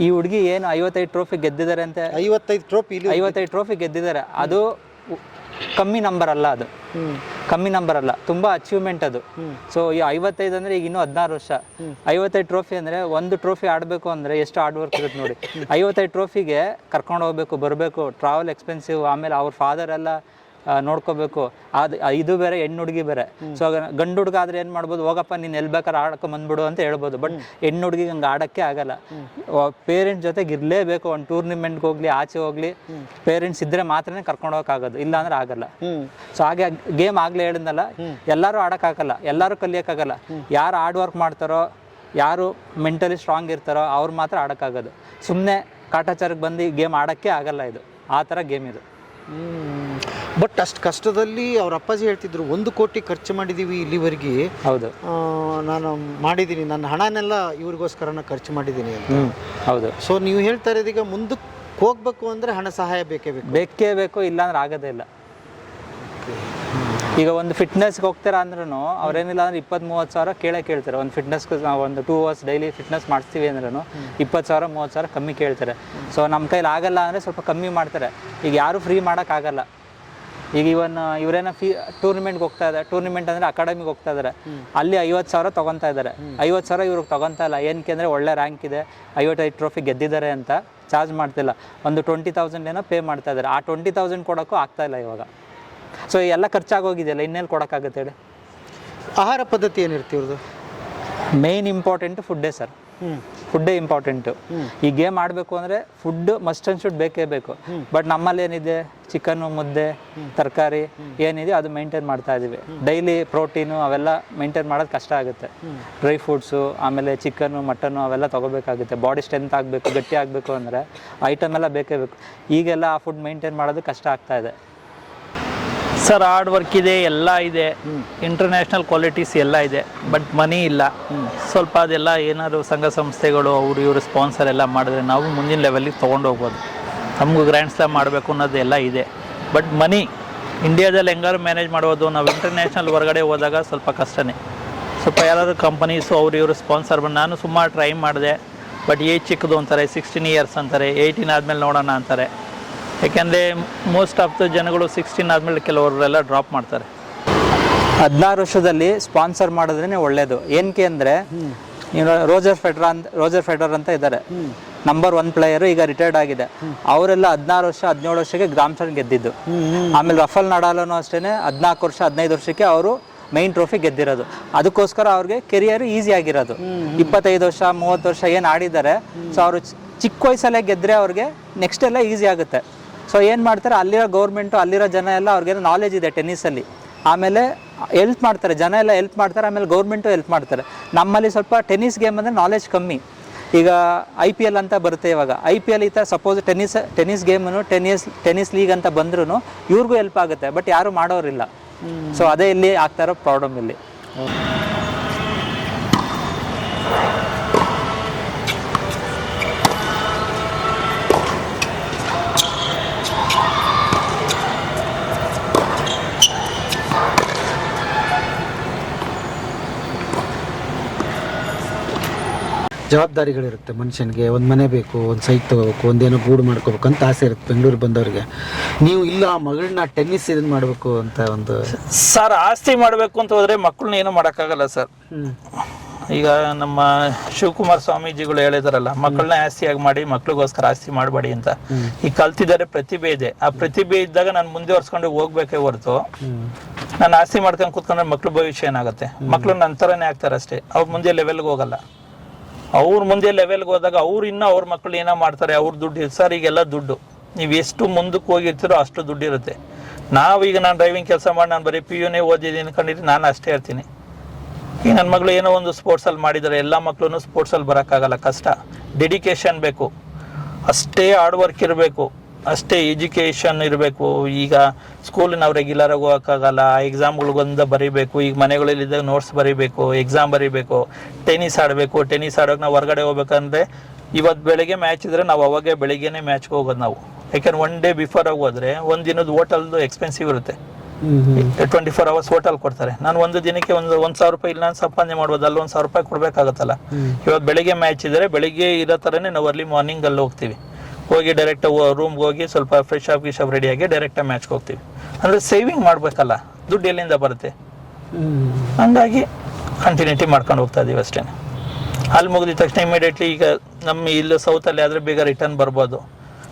ಈ ಹುಡುಗಿ ಏನು 55 ಟ್ರೋಫಿ ಗೆದ್ದಿದ್ದಾರೆ ಅಂತ, 55 ಟ್ರೋಫಿ, 55 ಟ್ರೋಫಿ ಗೆದ್ದಿದ್ದಾರೆ. ಅದು ಕಮ್ಮಿ ನಂಬರ್ ಅಲ್ಲ, ಅದು ಕಮ್ಮಿ ನಂಬರ್ ಅಲ್ಲ, ತುಂಬಾ ಅಚೀವ್ಮೆಂಟ್ ಅದು. ಸೊ ಈ 55 ಅಂದ್ರೆ ಈಗ ಇನ್ನೂ 16 ವರ್ಷ. 55 ಟ್ರೋಫಿ ಅಂದ್ರೆ ಒಂದು ಟ್ರೋಫಿ ಆಡಬೇಕು ಅಂದ್ರೆ ಎಷ್ಟು ಹಾರ್ಡ್ ವರ್ಕ್ ಇರುತ್ತೆ ನೋಡಿ. 55 ಟ್ರೋಫಿಗೆ ಕರ್ಕೊಂಡು ಹೋಗ್ಬೇಕು, ಬರಬೇಕು, ಟ್ರಾವೆಲ್ ಎಕ್ಸ್ಪೆನ್ಸಿವ್, ಆಮೇಲೆ ಅವ್ರ ಫಾದರ್ ಎಲ್ಲ ನೋಡ್ಕೋಬೇಕು. ಇದು ಬೇರೆ, ಹೆಣ್ಣು ಹುಡುಗಿ ಬೇರೆ. ಸೊ ಗಂಡು ಹುಡುಗ ಆದ್ರೆ ಏನ್ ಮಾಡ್ಬೋದು, ಹೋಗಪ್ಪ ನೀನ್ ಎಲ್ಲಿ ಬೇಕಾದ್ರೆ ಆಡಕ್ಕೆ ಬಂದ್ಬಿಡು ಅಂತ ಹೇಳ್ಬೋದು. ಬಟ್ ಹೆಣ್ಣು ಹುಡುಗಿಗೆ ಹಂಗೆ ಆಡಕ್ಕೆ ಆಗಲ್ಲ. ಪೇರೆಂಟ್ಸ್ ಜೊತೆಗೆ ಇರಲೇಬೇಕು. ಒಂದು ಟೂರ್ನಿಮೆಂಟ್ಗೆ ಹೋಗ್ಲಿ, ಆಚೆ ಹೋಗ್ಲಿ, ಪೇರೆಂಟ್ಸ್ ಇದ್ರೆ ಮಾತ್ರನೇ ಕರ್ಕೊಂಡು ಹೋಗಕ್ಕಾಗೋದು, ಇಲ್ಲ ಅಂದ್ರೆ ಆಗಲ್ಲ. ಸೊ ಹಾಗೆ ಗೇಮ್ ಆಗ್ಲೇ ಹೇಳಿದ್ನಲ್ಲ, ಎಲ್ಲರೂ ಆಡಕ್ಕಾಗಲ್ಲ, ಎಲ್ಲರೂ ಕಲಿಯಕ್ಕಾಗಲ್ಲ. ಯಾರು ಹಾರ್ಡ್ ವರ್ಕ್ ಮಾಡ್ತಾರೋ, ಯಾರು ಮೆಂಟಲಿ ಸ್ಟ್ರಾಂಗ್ ಇರ್ತಾರೋ ಅವ್ರು ಮಾತ್ರ ಆಡಕ್ಕಾಗೋದು. ಸುಮ್ಮನೆ ಕಾಟಾಚಾರಕ್ಕೆ ಬಂದು ಗೇಮ್ ಆಡೋಕ್ಕೆ ಆಗಲ್ಲ. ಇದು ಆ ಥರ ಗೇಮ್ ಇದು. ಬಟ್ ಅಷ್ಟು ಕಷ್ಟದಲ್ಲಿ ಅವ್ರ ಅಪ್ಪಾಜಿ ಹೇಳ್ತಿದ್ರು 1 ಕೋಟಿ ಖರ್ಚು ಮಾಡಿದೀವಿ ಇಲ್ಲಿವರೆಗೆ. ಹೌದು, ನಾನು ಮಾಡಿದ್ದೀನಿ, ನನ್ನ ಹಣನೆಲ್ಲ ಇವ್ರಿಗೋಸ್ಕರನ ಖರ್ಚು ಮಾಡಿದ್ದೀನಿ ಅಂತ. ಹೌದು. ಸೊ ನೀವು ಹೇಳ್ತಾ ಇರೋದು ಈಗ ಮುಂದಕ್ಕೆ ಹೋಗ್ಬೇಕು ಅಂದ್ರೆ ಹಣ ಸಹಾಯ ಬೇಕೇ ಬೇಕು, ಇಲ್ಲಾಂದ್ರೆ ಆಗೋದೇ ಇಲ್ಲ. ಈಗ ಒಂದು ಫಿಟ್ನೆಸ್ಗೆ ಹೋಗ್ತೀರಾ ಅಂದ್ರೂ ಅವ್ರೇನಿಲ್ಲ ಅಂದ್ರೆ 20-30 ಸಾವಿರ ಕೇಳ್ತಾರೆ. ಒಂದು ಫಿಟ್ನೆಸ್ಗೆ ನಾವು ಒಂದು 2 hours ಡೈಲಿ ಫಿಟ್ನೆಸ್ ಮಾಡಿಸ್ತೀವಿ ಅಂದ್ರೂ 20,000-30,000 ಸಾವಿರ ಕಮ್ಮಿ ಕೇಳ್ತಾರೆ. ಸೊ ನಮ್ಮ ಕೈಲಿ ಆಗಲ್ಲ ಅಂದರೆ ಸ್ವಲ್ಪ ಕಮ್ಮಿ ಮಾಡ್ತಾರೆ. ಈಗ ಯಾರು ಫ್ರೀ ಮಾಡೋಕ್ಕಾಗಲ್ಲ. ಈಗ ಇವರೇನೋ ಟೂರ್ನಿಮೆಂಟ್ಗೆ ಹೋಗ್ತಾ ಇದ್ದಾರೆ, ಟೂರ್ನಿಮೆಂಟ್ ಅಂದರೆ ಅಕಾಡೆಮಿಗೆ ಹೋಗ್ತಾ ಇದ್ದಾರೆ, ಅಲ್ಲಿ 50,000 ತೊಗೊತಾ ಇದ್ದಾರೆ. 50,000 ಇವ್ರಿಗೆ ತೊಗೊತಾ ಇಲ್ಲ. ಏನಕ್ಕೆ ಅಂದರೆ ಒಳ್ಳೆ ರ್ಯಾಂಕ್ ಇದೆ, 55 ಟ್ರೋಫಿ ಗೆದ್ದಿದ್ದಾರೆ ಅಂತ ಚಾರ್ಜ್ ಮಾಡ್ತಿಲ್ಲ. ಒಂದು 20,000 ಏನೋ ಪೇ ಮಾಡ್ತಾ ಇದ್ದಾರೆ. ಆ 20,000 ಕೊಡೋಕ್ಕೂ ಆಗ್ತಾ ಇಲ್ಲ ಇವಾಗ. ಸೊ ಎಲ್ಲ ಖರ್ಚಾಗೋಗಿದೆಯಲ್ಲ, ಇನ್ನೆಲ್ಲಿ ಕೊಡೋಕ್ಕಾಗುತ್ತೆ ಹೇಳಿ. ಆಹಾರ ಪದ್ಧತಿ ಏನಿರ್ತಿ ಇವ್ರದ್ದು? ಮೇನ್ ಇಂಪಾರ್ಟೆಂಟ್ ಫುಡ್ಡೇ ಸರ್. ಫುಡ್ಡೇ ಇಂಪಾರ್ಟೆಂಟು. ಈ ಗೇಮ್ ಆಡಬೇಕು ಅಂದರೆ ಫುಡ್ ಮಸ್ಟ್ ಆ್ಯಂಡ್ ಶುಡ್ ಬೇಕೇ ಬೇಕು. ಬಟ್ ನಮ್ಮಲ್ಲಿ ಏನಿದೆ, ಚಿಕನ್ನು, ಮುದ್ದೆ, ತರಕಾರಿ ಏನಿದೆ ಅದು ಮೇಂಟೈನ್ ಮಾಡ್ತಾ ಇದ್ದೀವಿ. ಡೈಲಿ ಪ್ರೋಟೀನು ಅವೆಲ್ಲ ಮೇಂಟೈನ್ ಮಾಡೋದು ಕಷ್ಟ ಆಗುತ್ತೆ. ಡ್ರೈ ಫ್ರೂಟ್ಸು, ಆಮೇಲೆ ಚಿಕನ್ನು, ಮಟನ್ನು ಅವೆಲ್ಲ ತೊಗೋಬೇಕಾಗುತ್ತೆ. ಬಾಡಿ ಸ್ಟ್ರೆಂತ್ ಆಗಬೇಕು, ಗಟ್ಟಿ ಆಗಬೇಕು ಅಂದರೆ ಐಟಮ್ ಎಲ್ಲ ಬೇಕೇ ಬೇಕು. ಈಗೆಲ್ಲ ಆ ಫುಡ್ ಮೇಂಟೈನ್ ಮಾಡೋದು ಕಷ್ಟ ಆಗ್ತಾ ಇದೆ ಸರ್. ಹಾರ್ಡ್ ವರ್ಕ್ ಇದೆ, ಎಲ್ಲ ಇದೆ, ಇಂಟರ್ನ್ಯಾಷನಲ್ ಕ್ವಾಲಿಟೀಸ್ ಎಲ್ಲ ಇದೆ, ಬಟ್ ಮನಿ ಇಲ್ಲ. ಸ್ವಲ್ಪ ಅದೆಲ್ಲ ಏನಾದ್ರು ಸಂಘ ಸಂಸ್ಥೆಗಳು ಅವರು ಇವರು ಸ್ಪಾನ್ಸರ್ ಎಲ್ಲ ಮಾಡಿದ್ರೆ ನಾವು ಮುಂದಿನ ಲೆವೆಲ್ಲಿಗೆ ತೊಗೊಂಡು ಹೋಗ್ಬೋದು. ನಮಗೂ ಗ್ರ್ಯಾಂಡ್ ಸ್ಲಾಮ್ ಮಾಡಬೇಕು ಅನ್ನೋದೆಲ್ಲ ಇದೆ, ಬಟ್ ಮನಿ ಇಂಡಿಯಾದಲ್ಲಿ ಹೆಂಗಾರು ಮ್ಯಾನೇಜ್ ಮಾಡ್ಬೋದು. ನಾವು ಇಂಟರ್ನ್ಯಾಷನಲ್ ಹೊರಗಡೆ ಹೋದಾಗ ಸ್ವಲ್ಪ ಕಷ್ಟನೇ. ಸ್ವಲ್ಪ ಯಾರಾದರೂ ಕಂಪನೀಸು ಅವ್ರು ಇವರು ಸ್ಪಾನ್ಸರ್ ಬಂದು, ನಾನು ಸುಮಾರು ಟ್ರೈ ಮಾಡಿದೆ, ಬಟ್ ಏಜ್ ಚಿಕ್ಕದು ಅಂತಾರೆ, 16 years ಅಂತಾರೆ, 18 ಆದಮೇಲೆ ನೋಡೋಣ ಅಂತಾರೆ. ಯಾಕೆಂದರೆ ಮೋಸ್ಟ್ ಆಫ್ ದ ಜನಗಳು 16 ಆದಮೇಲೆ ಕೆಲವರೆಲ್ಲ ಡ್ರಾಪ್ ಮಾಡ್ತಾರೆ. 16 ವರ್ಷದಲ್ಲಿ ಸ್ಪಾನ್ಸರ್ ಮಾಡಿದ್ರೇ ಒಳ್ಳೇದು. ಏನಕ್ಕೆ ಅಂದರೆ ನೀವು ರೋಜರ್ ಫೆಡರರ್ ಅಂತ ಇದ್ದಾರೆ, ನಂಬರ್ 1 ಪ್ಲೇಯರು, ಈಗ ರಿಟೈರ್ಡ್ ಆಗಿದೆ. ಅವರೆಲ್ಲ 16 ವರ್ಷ 17 ವರ್ಷಕ್ಕೆ ಗ್ರಾಮ್ ಸ್ಲಾಮ್ ಗೆದ್ದಿದ್ದು. ಆಮೇಲೆ ರಫೇಲ್ ನಡಾಲನು ಅಷ್ಟೇ 14 ವರ್ಷ 15 ವರ್ಷಕ್ಕೆ ಅವರು ಮೈನ್ ಟ್ರೋಫಿ ಗೆದ್ದಿರೋದು. ಅದಕ್ಕೋಸ್ಕರ ಅವ್ರಿಗೆ ಕೆರಿಯರ್ ಈಸಿ ಆಗಿರೋದು. 25 ವರ್ಷ 30 ವರ್ಷ ಏನು ಆಡಿದ್ದಾರೆ, ಸೊ ಅವರು ಚಿಕ್ಕ ವಯಸ್ಸಲ್ಲೇ ಗೆದ್ದರೆ ಅವ್ರಿಗೆ ನೆಕ್ಸ್ಟ್ ಎಲ್ಲ ಈಸಿ ಆಗುತ್ತೆ. ಸೊ ಏನು ಮಾಡ್ತಾರೆ, ಅಲ್ಲಿರೋ ಗೌರ್ಮೆಂಟು, ಅಲ್ಲಿರೋ ಜನ ಎಲ್ಲ ಅವ್ರಿಗೇನೋ ನಾಲೆಜ್ ಇದೆ ಟೆನ್ನಿಸಲ್ಲಿ, ಆಮೇಲೆ ಹೆಲ್ಪ್ ಮಾಡ್ತಾರೆ, ಜನ ಎಲ್ಲ ಹೆಲ್ಪ್ ಮಾಡ್ತಾರೆ, ಆಮೇಲೆ ಗೌರ್ಮೆಂಟು ಹೆಲ್ಪ್ ಮಾಡ್ತಾರೆ. ನಮ್ಮಲ್ಲಿ ಸ್ವಲ್ಪ ಟೆನ್ನಿಸ್ ಗೇಮ್ ಅಂದರೆ ನಾಲೆಜ್ ಕಮ್ಮಿ. ಈಗ IPL ಅಂತ ಬರುತ್ತೆ ಇವಾಗ. IPL ಈ ಥರ ಸಪೋಸ್ ಟೆನ್ನಿಸ್ ಗೇಮನ್ನು ಟೆನ್ನಿಸ್ ಲೀಗ್ ಅಂತ ಬಂದ್ರೂ ಇವ್ರಿಗೂ ಹೆಲ್ಪ್ ಆಗುತ್ತೆ, ಬಟ್ ಯಾರು ಮಾಡೋರಿಲ್ಲ. ಸೊ ಅದೇ ಇಲ್ಲಿ ಆಗ್ತಾ ಇರೋ ಪ್ರಾಬ್ಲಮ್ ಇಲ್ಲಿ. ಜವಾಬ್ದಾರಿಗಳಿರುತ್ತೆ ಮನುಷ್ಯನಿಗೆ. ಒಂದು ಮನೆ ಬೇಕು, ಒಂದು ಸೈಟ್ ತೊಗೋಬೇಕು, ಒಂದೇನೋ ಗೂಡು ಮಾಡ್ಕೋಬೇಕು ಅಂತ ಆಸೆ ಇರುತ್ತೆ ಬೆಂಗಳೂರಿಗೆ ಬಂದವ್ರಿಗೆ. ನೀವು ಇಲ್ಲ ಮಗಳನ್ನ ಟೆನ್ನಿಸ್ ಇದನ್ನು ಮಾಡಬೇಕು ಅಂತ ಒಂದು ಸರ್, ಆಸ್ತಿ ಮಾಡಬೇಕು ಅಂತ ಹೋದರೆ ಮಕ್ಕಳನ್ನ ಏನೂ ಮಾಡೋಕ್ಕಾಗಲ್ಲ ಸರ್. ಈಗ ನಮ್ಮ ಶಿವಕುಮಾರ್ ಸ್ವಾಮೀಜಿಗಳು ಹೇಳಿದಾರಲ್ಲ, ಮಕ್ಕಳನ್ನ ಆಸ್ತಿಯಾಗಿ ಮಾಡಿ, ಮಕ್ಳಿಗೋಸ್ಕರ ಆಸ್ತಿ ಮಾಡಬೇಡಿ ಅಂತ. ಈಗ ಕಲ್ತಿದ್ದಾರೆ, ಪ್ರತಿಭೆ ಇದೆ. ಆ ಪ್ರತಿಭೆ ಇದ್ದಾಗ ನಾನು ಮುಂದುವರ್ಸ್ಕೊಂಡು ಹೋಗ್ಬೇಕೇ ಹೊರತು ನಾನು ಆಸ್ತಿ ಮಾಡ್ಕೊಂಡು ಕೂತ್ಕೊಂಡ್ರೆ ಮಕ್ಳು ಭವಿಷ್ಯ ಏನಾಗುತ್ತೆ? ಮಕ್ಳು ನಂತರನೇ ಆಗ್ತಾರೆ ಅಷ್ಟೇ, ಅವ್ರು ಮುಂದೆ ಲೆವೆಲ್ಗೆ ಹೋಗಲ್ಲ. ಅವ್ರು ಮುಂದೆ ಲೆವೆಲ್ಗೆ ಹೋದಾಗ ಅವ್ರು ಇನ್ನೂ ಅವ್ರ ಮಕ್ಕಳು ಏನೋ ಮಾಡ್ತಾರೆ, ಅವ್ರ ದುಡ್ಡು. ಸರ್, ಈಗೆಲ್ಲ ದುಡ್ಡು, ನೀವು ಎಷ್ಟು ಮುಂದಕ್ಕೆ ಹೋಗಿರ್ತೀರೋ ಅಷ್ಟು ದುಡ್ಡು ಇರುತ್ತೆ. ನಾವೀಗ ನಾನು ಡ್ರೈವಿಂಗ್ ಕೆಲಸ ಮಾಡಿ ನಾನು ಬರೀ PUನೇ ಓದಿದ್ದೀನಿ ಕಂಡಿದ್ದು ನಾನು ಅಷ್ಟೇ ಹೇಳ್ತೀನಿ. ಈಗ ನನ್ನ ಮಗಳು ಏನೋ ಒಂದು ಸ್ಪೋರ್ಟ್ಸಲ್ಲಿ ಮಾಡಿದ್ದಾರೆ. ಎಲ್ಲ ಮಕ್ಕಳು ಸ್ಪೋರ್ಟ್ಸಲ್ಲಿ ಬರೋಕ್ಕಾಗಲ್ಲ, ಕಷ್ಟ. ಡೆಡಿಕೇಶನ್ ಬೇಕು, ಅಷ್ಟೇ ಹಾರ್ಡ್ ವರ್ಕ್ ಇರಬೇಕು, ಅಷ್ಟೇ ಎಜುಕೇಷನ್ ಇರಬೇಕು. ಈಗ ಸ್ಕೂಲ್ ನಾವು ರೆಗ್ಯುಲರ್ ಆಗಿ ಹೋಗೋಕ್ಕಾಗಲ್ಲ, ಎಕ್ಸಾಮ್ಗಳಿಗೊಂದು ಬರೀಬೇಕು. ಈಗ ಮನೆಗಳಲ್ಲಿದ್ದಾಗ ನೋಟ್ಸ್ ಬರೀಬೇಕು, ಎಕ್ಸಾಮ್ ಬರೀಬೇಕು, ಟೆನ್ನಿಸ್ ಆಡಬೇಕು. ಟೆನ್ನಿಸ್ ಆಡೋಕೆ ನಾವು ಹೊರಗಡೆ ಹೋಗ್ಬೇಕಂದ್ರೆ ಇವತ್ತು ಬೆಳಗ್ಗೆ ಮ್ಯಾಚ್ ಇದ್ರೆ ನಾವು ಅವಾಗೆ ಬೆಳಿಗ್ಗೆನೇ ಮ್ಯಾಚ್ಗೆ ಹೋಗೋದು ನಾವು. ಯಾಕೆಂದ್ರೆ ಒನ್ ಡೇ ಬಿಫೋರ್ ಆಗಿ ಹೋದ್ರೆ ಒಂದು ದಿನದ ಹೋಟೆಲ್ದು ಎಕ್ಸ್ಪೆನ್ಸಿವ್ ಇರುತ್ತೆ. 24 hours ಹೋಟೆಲ್ ಕೊಡ್ತಾರೆ. ನಾನು ಒಂದು ದಿನಕ್ಕೆ ಒಂದು 1,000 ರೂಪಾಯಿ ಇಲ್ಲ ನಾನು ಸಂಪಾದನೆ ಮಾಡ್ಬೋದು, ಅಲ್ಲಿ 1,000 ರೂಪಾಯಿ ಕೊಡ್ಬೇಕಾಗತ್ತಲ್ಲ. ಇವತ್ತು ಬೆಳಿಗ್ಗೆ ಮ್ಯಾಚ್ ಇದ್ರೆ ಬೆಳಿಗ್ಗೆ ಇರೋ ಥರನೇ ನಾವು ಅರ್ಲಿ ಮಾರ್ನಿಂಗ್ ಅಲ್ಲಿ ಹೋಗ್ತೀವಿ. ಹೋಗಿ ಡೈರೆಕ್ಟ್ ರೂಮ್ಗೆ ಹೋಗಿ ಸ್ವಲ್ಪ ಫ್ರೆಶ್ ಆಗಿ ರೆಡಿಯಾಗಿ ಡೈರೆಕ್ಟಾಗಿ ಮ್ಯಾಚ್ಗೆ ಹೋಗ್ತೀವಿ. ಅಂದರೆ ಸೇವಿಂಗ್ ಮಾಡಬೇಕಲ್ಲ, ದುಡ್ಡು ಎಲ್ಲಿಂದ ಬರುತ್ತೆ. ಹಂಗಾಗಿ ಕಂಟಿನ್ಯೂಟಿ ಮಾಡ್ಕೊಂಡು ಹೋಗ್ತಾ ಇದೀವಿ ಅಷ್ಟೇ. ಅಲ್ಲಿ ಮುಗಿದ ತಕ್ಷಣ ಇಮಿಡಿಯೇಟ್ಲಿ ಈಗ ನಮ್ಮ ಇಲ್ಲಿ ಸೌತಲ್ಲಿ ಆದರೆ ಬೇಗ ರಿಟರ್ನ್ ಬರ್ಬೋದು.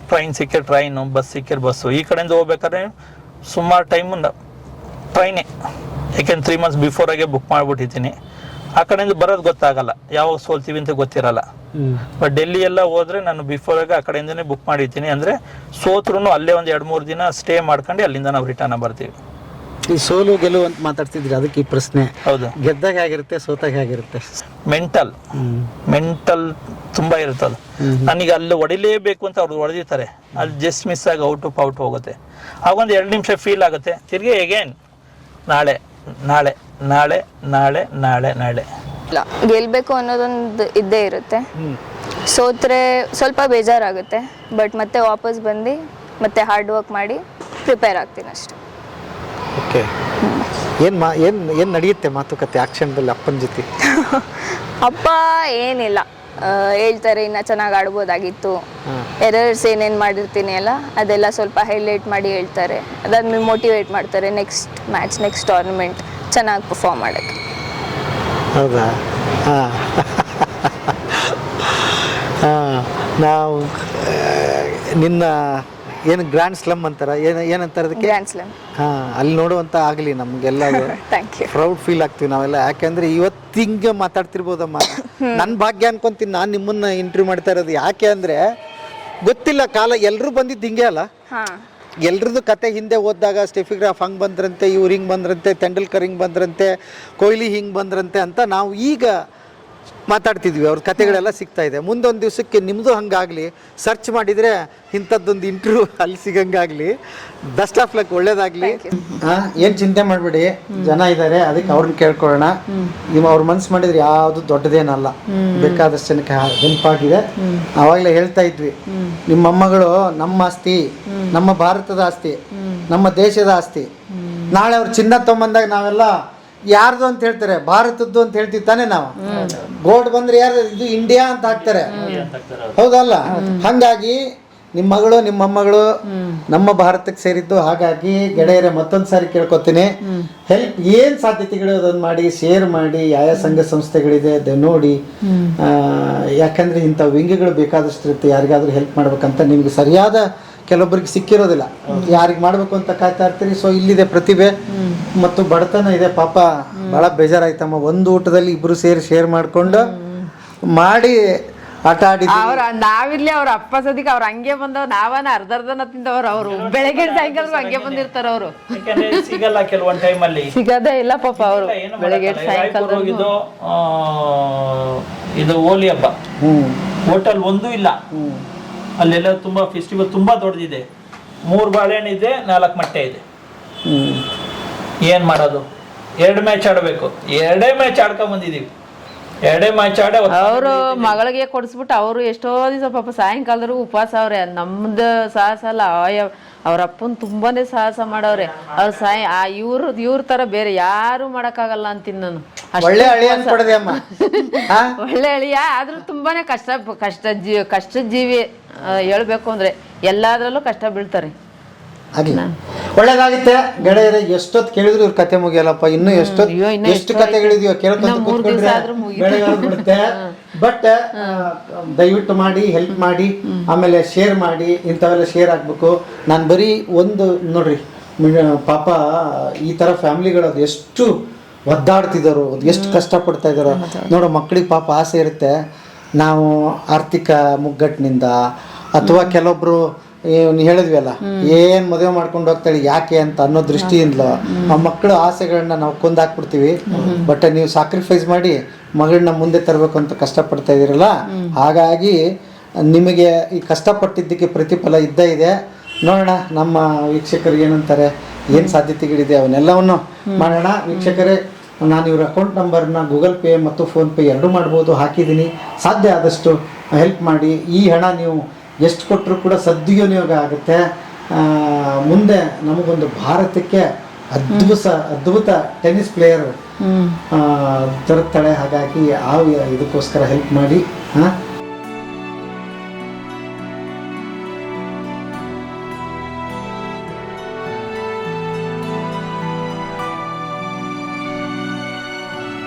ಟ್ರೈನ್ ಸಿಕ್ಕರೆ ಟ್ರೈನು, ಬಸ್ ಸಿಕ್ಕರೆ ಬಸ್ಸು. ಈ ಕಡೆಯಿಂದ ಹೋಗ್ಬೇಕಾದ್ರೆ ಸುಮಾರು ಟೈಮು ಟ್ರೈನೇ, ಯಾಕೆಂದ್ರೆ 3 months ಬಿಫೋರಾಗೆ ಬುಕ್ ಮಾಡಿಬಿಟ್ಟಿದ್ದೀನಿ. ಆ ಕಡೆಯಿಂದ ಬರೋದು ಗೊತ್ತಾಗಲ್ಲ, ಯಾವಾಗ ಸೋಲ್ತೀವಿ ಅಂತ ಗೊತ್ತಿರಲ್ಲ. ಬಟ್ ಡೆಲ್ಲಿ ಎಲ್ಲ ಹೋದ್ರೆ ನಾನು ಬಿಫೋರಾಗೆ ಆ ಕಡೆಯಿಂದನೇ ಬುಕ್ ಮಾಡಿರ್ತೀನಿ. ಅಂದರೆ ಸೋತ್ರೂ ಅಲ್ಲೇ ಒಂದು 2-3 ದಿನ ಸ್ಟೇ ಮಾಡ್ಕೊಂಡು ಅಲ್ಲಿಂದ ನಾವು ರಿಟರ್ನ್ ಬರ್ತೀವಿ. ಈ ಸೋಲು ಗೆಲುವು ಅಂತ ಮಾತಾಡ್ತಿದ್ರಿ, ಅದಕ್ಕೆ ಈ ಪ್ರಶ್ನೆ. ಹೌದು, ಗೆದ್ದಾಗ ಆಗಿರುತ್ತೆ, ಸೋತಾಗ ಆಗಿರುತ್ತೆ. ಮೆಂಟಲ್ ತುಂಬಾ ಇರ್ತದೆ. ನನಗೆ ಅಲ್ಲಿ ಹೊಡಿಲೇಬೇಕು ಅಂತ ಅವ್ರು ಹೊಡೆದಿರ್ತಾರೆ, ಅಲ್ಲಿ ಜಸ್ಟ್ ಮಿಸ್ ಆಗಿ ಔಟ್ ಹೋಗುತ್ತೆ. ಆಗೊಂದು 2 ನಿಮಿಷ ಫೀಲ್ ಆಗುತ್ತೆ. ತಿರ್ಗಿ ಅಗೇನ್ ನಾಳೆ ನಾಳೆ ನಾಳೆ ನಾಳೆ ನಾಳೆ ನಾಳೆ ಇಲ್ಲ, ಗೆಲ್ಬೇಕು ಅನ್ನೋದೊಂದು ಇದ್ದೇ ಇರುತ್ತೆ. ಸೋತ್ರೆ ಸ್ವಲ್ಪ ಬೇಜಾರಾಗುತ್ತೆ, ಬಟ್ ಮತ್ತೆ ವಾಪಸ್ ಬಂದು ಮತ್ತೆ ಹಾರ್ಡ್ ವರ್ಕ್ ಮಾಡಿ ಪ್ರಿಪೇರ್ ಆಗ್ತೀನಿ ಅಷ್ಟೆ. ಓಕೆ, ಏನು ನಡೆಯುತ್ತೆ ಮಾತುಕತೆ ಆ ಕ್ಷಣದಲ್ಲಿ ಅಪ್ಪನ ಜೊತೆ? ಅಪ್ಪ ಏನಿಲ್ಲ ಹೇಳ್ತಾರೆ, ಇನ್ನು ಚೆನ್ನಾಗಿ ಆಡ್ಬೋದಾಗಿತ್ತು, ಎರರ್ಸ್ ಏನೇನು ಮಾಡಿರ್ತೀನಿ ಅಲ್ಲ ಅದೆಲ್ಲ ಸ್ವಲ್ಪ ಹೈಲೈಟ್ ಮಾಡಿ ಹೇಳ್ತಾರೆ. ಅದಾದ್ಮೇಲೆ ಮೋಟಿವೇಟ್ ಮಾಡ್ತಾರೆ ನೆಕ್ಸ್ಟ್ ಮ್ಯಾಚ್, ನೆಕ್ಸ್ಟ್ ಟೂರ್ನಮೆಂಟ್ ಚೆನ್ನಾಗಿ ಪರ್ಫಾರ್ಮ್ ಮಾಡೋಕ್ಕೆ. ಹೌದಾ? ಹಾಂ ನಾವು ನಿನ್ನ ಏನು ಗ್ರ್ಯಾಂಡ್ ಸ್ಲಮ್ ಅಂತಾರ, ಏನಂತಾರೆ ಅದಕ್ಕೆ? Grand slam. ಹಾಂ, ಅಲ್ಲಿ ನೋಡುವಂತ ಆಗಲಿ ನಮಗೆಲ್ಲ ಥ್ಯಾಂಕ್ ಯು. ಪ್ರೌಡ್ ಫೀಲ್ ಆಗ್ತೀವಿ ನಾವೆಲ್ಲ. ಯಾಕೆಂದ್ರೆ ಇವತ್ತು ಹಿಂಗೆ ಮಾತಾಡ್ತಿರ್ಬೋದಮ್ಮ. ನನ್ನ ಭಾಗ್ಯ ಅನ್ಕೊಂತೀನಿ ನಾನು ನಿಮ್ಮನ್ನ ಇಂಟರ್ವ್ಯೂ ಮಾಡ್ತಾ ಇರೋದು. ಯಾಕೆ ಅಂದರೆ ಗೊತ್ತಿಲ್ಲ, ಕಾಲ ಎಲ್ಲರೂ ಬಂದಿದ್ದು ಹಿಂಗೆ ಅಲ್ಲ. ಎಲ್ರದ್ದು ಕತೆ ಹಿಂದೆ ಓದಿದಾಗ ಸ್ಟೆಫಿ ಗ್ರಾಫ್ ಹಂಗೆ ಬಂದ್ರಂತೆ, ಇವ್ರು ಹಿಂಗೆ ಬಂದ್ರಂತೆ, ತೆಂಡೂಲ್ಕರ್ ಹಿಂಗೆ ಬಂದ್ರಂತೆ, ಕೊಹ್ಲಿ ಹಿಂಗೆ ಬಂದ್ರಂತೆ ಅಂತ ನಾವು ಈಗ ಮಾತಾಡ್ತಿದ್ವಿ. ಅವ್ರ ಕತೆಗಳೆಲ್ಲ ಸಿಗ್ತಾ ಇದೆ. ಮುಂದೊಂದು ದಿವಸಕ್ಕೆ ನಿಮ್ಮದು ಹಂಗಾಗಲಿ, ಸರ್ಚ್ ಮಾಡಿದರೆ ಇಂಥದ್ದೊಂದು ಇಂಟರ್ವ್ಯೂ ಅಲ್ಲಿ ಸಿಗಂಗಾಗಲಿ. ಬೆಸ್ಟ್ ಆಫ್ ಲಕ್, ಒಳ್ಳೇದಾಗಲಿ. ಏನು ಚಿಂತೆ ಮಾಡಬೇಡಿ, ಜನ ಇದ್ದಾರೆ, ಅದಕ್ಕೆ ಅವ್ರನ್ನ ಕೇಳ್ಕೊಳ್ಳೋಣ. ನೀವು ಅವ್ರ ಮನ್ಸು ಮಾಡಿದ್ರೆ ಯಾವುದು ದೊಡ್ಡದೇನಲ್ಲ, ಬೇಕಾದಷ್ಟು ಜನಕ್ಕೆ ನೆನಪಾಗಿದೆ. ಆವಾಗಲೇ ಹೇಳ್ತಾ ಇದ್ವಿ, ನಿಮ್ಮ ಮೊಮ್ಮಗಳು ನಮ್ಮ ಆಸ್ತಿ, ನಮ್ಮ ಭಾರತದ ಆಸ್ತಿ, ನಮ್ಮ ದೇಶದ ಆಸ್ತಿ. ನಾಳೆ ಅವ್ರು ಚಿನ್ನ ತೊಗೊಂಬಂದಾಗ ನಾವೆಲ್ಲ ಯಾರ್ದು ಅಂತ ಹೇಳ್ತಾರೆ, ಭಾರತದ್ದು ಅಂತ ಹೇಳ್ತೀವಿ ತಾನೇ ನಾವು. ಗೋಲ್ಡ್ ಬಂದ್ರೆ ಯಾರು, ಇದು ಇಂಡಿಯಾ ಅಂತ ಹಾಕ್ತಾರೆ, ಹೌದಲ್ಲ? ಹಾಗಾಗಿ ನಿಮ್ಮ ಮಗಳು ನಿಮ್ಮ ಮೊಮ್ಮಗಳು ನಮ್ಮ ಭಾರತಕ್ಕೆ ಸೇರಿದ್ದು. ಹಾಗಾಗಿ ಗೆಳೆಯರೇ ಮತ್ತೊಂದು ಸಾರಿ ಕೇಳ್ಕೊತೀನಿ, ಹೆಲ್ಪ್ ಏನು ಸಾಧ್ಯತೆಗಳು ಅದನ್ನು ಮಾಡಿ, ಶೇರ್ ಮಾಡಿ. ಯಾವ ಸಂಘ ಸಂಸ್ಥೆಗಳಿದೆ ಅದು ನೋಡಿ. ಯಾಕಂದ್ರೆ ಇಂಥ ವಿಂಗಗಳು ಬೇಕಾದಷ್ಟು ಇರುತ್ತೆ. ಯಾರಿಗಾದ್ರೂ ಹೆಲ್ಪ್ ಮಾಡ್ಬೇಕಂತ ನಿಮ್ಗೆ ಸರಿಯಾದ ಕೆಲವೊಬ್ಬರಿಗೆ ಸಿಕ್ಕಿರೋದಿಲ್ಲ, ಯಾರಿಗೆ ಮಾಡಬೇಕು ಅಂತ ಕಾಯ್ತಾ ಇರ್ತೀರಿ. ಸೊ ಇಲ್ಲಿದೆ ಪ್ರತಿಭೆ ಮತ್ತು ಬಡತನ ಇದೆ. ಪಾಪ ಭಾಳ ಬೇಜಾರಾಯ್ತಮ್ಮ. ಒಂದು ಊಟದಲ್ಲಿ ಇಬ್ರು ಸೇರಿ ಶೇರ್ ಮಾಡ್ಕೊಂಡು ಮಾಡಿ ಆಟ ಆಡಿದ್ವಿ. ನಾವಿರ್ಲಿ ಅವ್ರ ಅಪ್ಪ ಸದಿಗೆ ಅವ್ರು ಹಂಗೆ ಬಂದವ್ರು, ನಾವನ ಅರ್ಧನ ತಿಂದವ್ರು. ಅವರು ಬೆಳಗ್ಗೆ ಸಾಯಂಕಾಲ ಹಂಗೆ ಬಂದಿರ್ತಾರ. ಅವರು ಸಿಗಲ್ಲ ಕೆಲವೊಂದು ಟೈಮಲ್ಲಿ, ಸಿಗದೇ ಇಲ್ಲ ಪಾಪ. ಅವರು ಬೆಳಗ್ಗೆ ಸಾಯಂಕಾಲ ಇದು ಹೋಲಿ ಹಬ್ಬ, ಹೋಟೆಲ್ ಒಂದೂ ಇಲ್ಲ ಅಲ್ಲೆಲ್ಲ. ತುಂಬಾ ಫೆಸ್ಟಿವಲ್ ತುಂಬಾ ದೊಡ್ಡದಿದೆ. 3 ಬಾಳೆಹಣ್ಣು ಇದೆ, 4 ಮೊಟ್ಟೆ ಇದೆ. ಏನ್ ಮಾಡೋದು? 2 ಮ್ಯಾಚ್ ಆಡಬೇಕು. 2 ಮ್ಯಾಚ್ ಆಡ್ಕೊಂಡ್ ಬಂದಿದೀವಿ. 2 ಮ್ಯಾಚ್ ಆಡ ಅವರು ಮಗಳಿಗೆ ಕೊಡಿಸ್ಬಿಟ್ಟು ಅವರು ಎಷ್ಟೋ ದಿವಸ ಪಾಪ ಸಾಯಂಕಾಲದ್ರು ಉಪವಾಸ ಅವ್ರೆ. ನಮ್ದು ಸಾಹಸ ಅಲ್ಲ, ಅವ್ರ ಅಪ್ಪನ್ ತುಂಬಾನೇ ಸಾಹಸ ಮಾಡವ್ರೆ. ಅವ್ರ ಇವ್ರ ತರ ಬೇರೆ ಯಾರು ಮಾಡಕ್ಕಾಗಲ್ಲ ಅಂತೀನಿ ನಾನು. ಒಳ್ಳೆ ಅಳಿಯ ಅನ್ಕೊಡದೆ ಅಮ್ಮ. ಒಳ್ಳೆ ಅಳಿಯ, ಆದ್ರೂ ತುಂಬಾನೇ ಕಷ್ಟ ಜೀವಿ. ಹೇಳ್ಬೇಕು ಅಂದ್ರೆ ಎಲ್ಲಾದ್ರಲ್ಲೂ ಕಷ್ಟ ಬೀಳ್ತಾರೆ. ಒಳ್ಳೇದಾಗುತ್ತೆ ಗೆಳೆಯರೆ. ಎಷ್ಟೊತ್ತು ಕೇಳಿದ್ರು ಇವ್ರ ಕತೆ ಮುಗಿಯಲ್ಲಪ್ಪ. ಇನ್ನು ಎಷ್ಟು ಕತೆಗಳಿದೆಯೋ ಕೇಳ್ಕೊಂಡ್ಬಿಡುತ್ತೆ. ಬಟ್ ದಯವಿಟ್ಟು ಮಾಡಿ, ಹೆಲ್ಪ್ ಮಾಡಿ, ಆಮೇಲೆ ಶೇರ್ ಮಾಡಿ. ಇಂಥವೆಲ್ಲ ಶೇರ್ ಆಗ್ಬೇಕು. ನಾನು ಬರೀ ಒಂದು ನೋಡ್ರಿ, ಪಾಪ ಈ ತರ ಫ್ಯಾಮಿಲಿಗಳು ಅದು ಎಷ್ಟು ಒದ್ದಾಡ್ತಿದ್ದಾರೋ, ಎಷ್ಟು ಕಷ್ಟಪಡ್ತಾ ಇದ್ದಾರೋ ನೋಡೋ. ಮಕ್ಕಳಿಗೆ ಪಾಪ ಆಸೆ ಇರುತ್ತೆ, ನಾವು ಆರ್ಥಿಕ ಮುಗ್ಗಟ್ಟಿನಿಂದ ಅಥವಾ ಕೆಲವೊಬ್ರು ಹೇಳಿದ್ವಿ ಅಲ್ಲ, ಏನ್ ಮದುವೆ ಮಾಡ್ಕೊಂಡು ಹೋಗ್ತಾಳೆ ಯಾಕೆ ಅಂತ ಅನ್ನೋ ದೃಷ್ಟಿಯಿಂದ ಆ ಮಕ್ಕಳ ಆಸೆಗಳನ್ನ ನಾವು ಕೊಂದಾಕ್ಬಿಡ್ತೀವಿ. ಬಟ್ ನೀವು ಸಾಕ್ರಿಫೈಸ್ ಮಾಡಿ ಮಗಳನ್ನ ಮುಂದೆ ತರಬೇಕು ಅಂತ ಕಷ್ಟಪಡ್ತಾ ಇದೀರಲ್ಲ, ಹಾಗಾಗಿ ನಿಮಗೆ ಈ ಕಷ್ಟಪಟ್ಟಿದ್ದಕ್ಕೆ ಪ್ರತಿಫಲ ಇದ್ದೇ ಇದೆ. ನೋಡೋಣ ನಮ್ಮ ವೀಕ್ಷಕರು ಏನಂತಾರೆ, ಏನು ಸಾಧ್ಯತೆಗಳಿದೆ ಅವನ್ನೆಲ್ಲವನ್ನು ಮಾಡೋಣ. ವೀಕ್ಷಕರೇ, ನಾನು ಇವ್ರ ಅಕೌಂಟ್ ನಂಬರ್ನ ಗೂಗಲ್ ಪೇ ಮತ್ತು ಫೋನ್ಪೇ ಎರಡೂ ಮಾಡ್ಬೋದು, ಹಾಕಿದ್ದೀನಿ. ಸಾಧ್ಯ ಆದಷ್ಟು ಹೆಲ್ಪ್ ಮಾಡಿ. ಈ ಹಣ ನೀವು ಎಷ್ಟು ಕೊಟ್ಟರು ಕೂಡ ಸದ್ವಿನಿಯೋಗ ಆಗುತ್ತೆ. ಮುಂದೆ ನಮಗೊಂದು ಭಾರತಕ್ಕೆ ಅದ್ಭುತ ಟೆನ್ನಿಸ್ ಪ್ಲೇಯರ್ ದೊರಕ್ತಾಳೆ. ಹಾಗಾಗಿ ಇದಕ್ಕೋಸ್ಕರ ಹೆಲ್ಪ್ ಮಾಡಿ.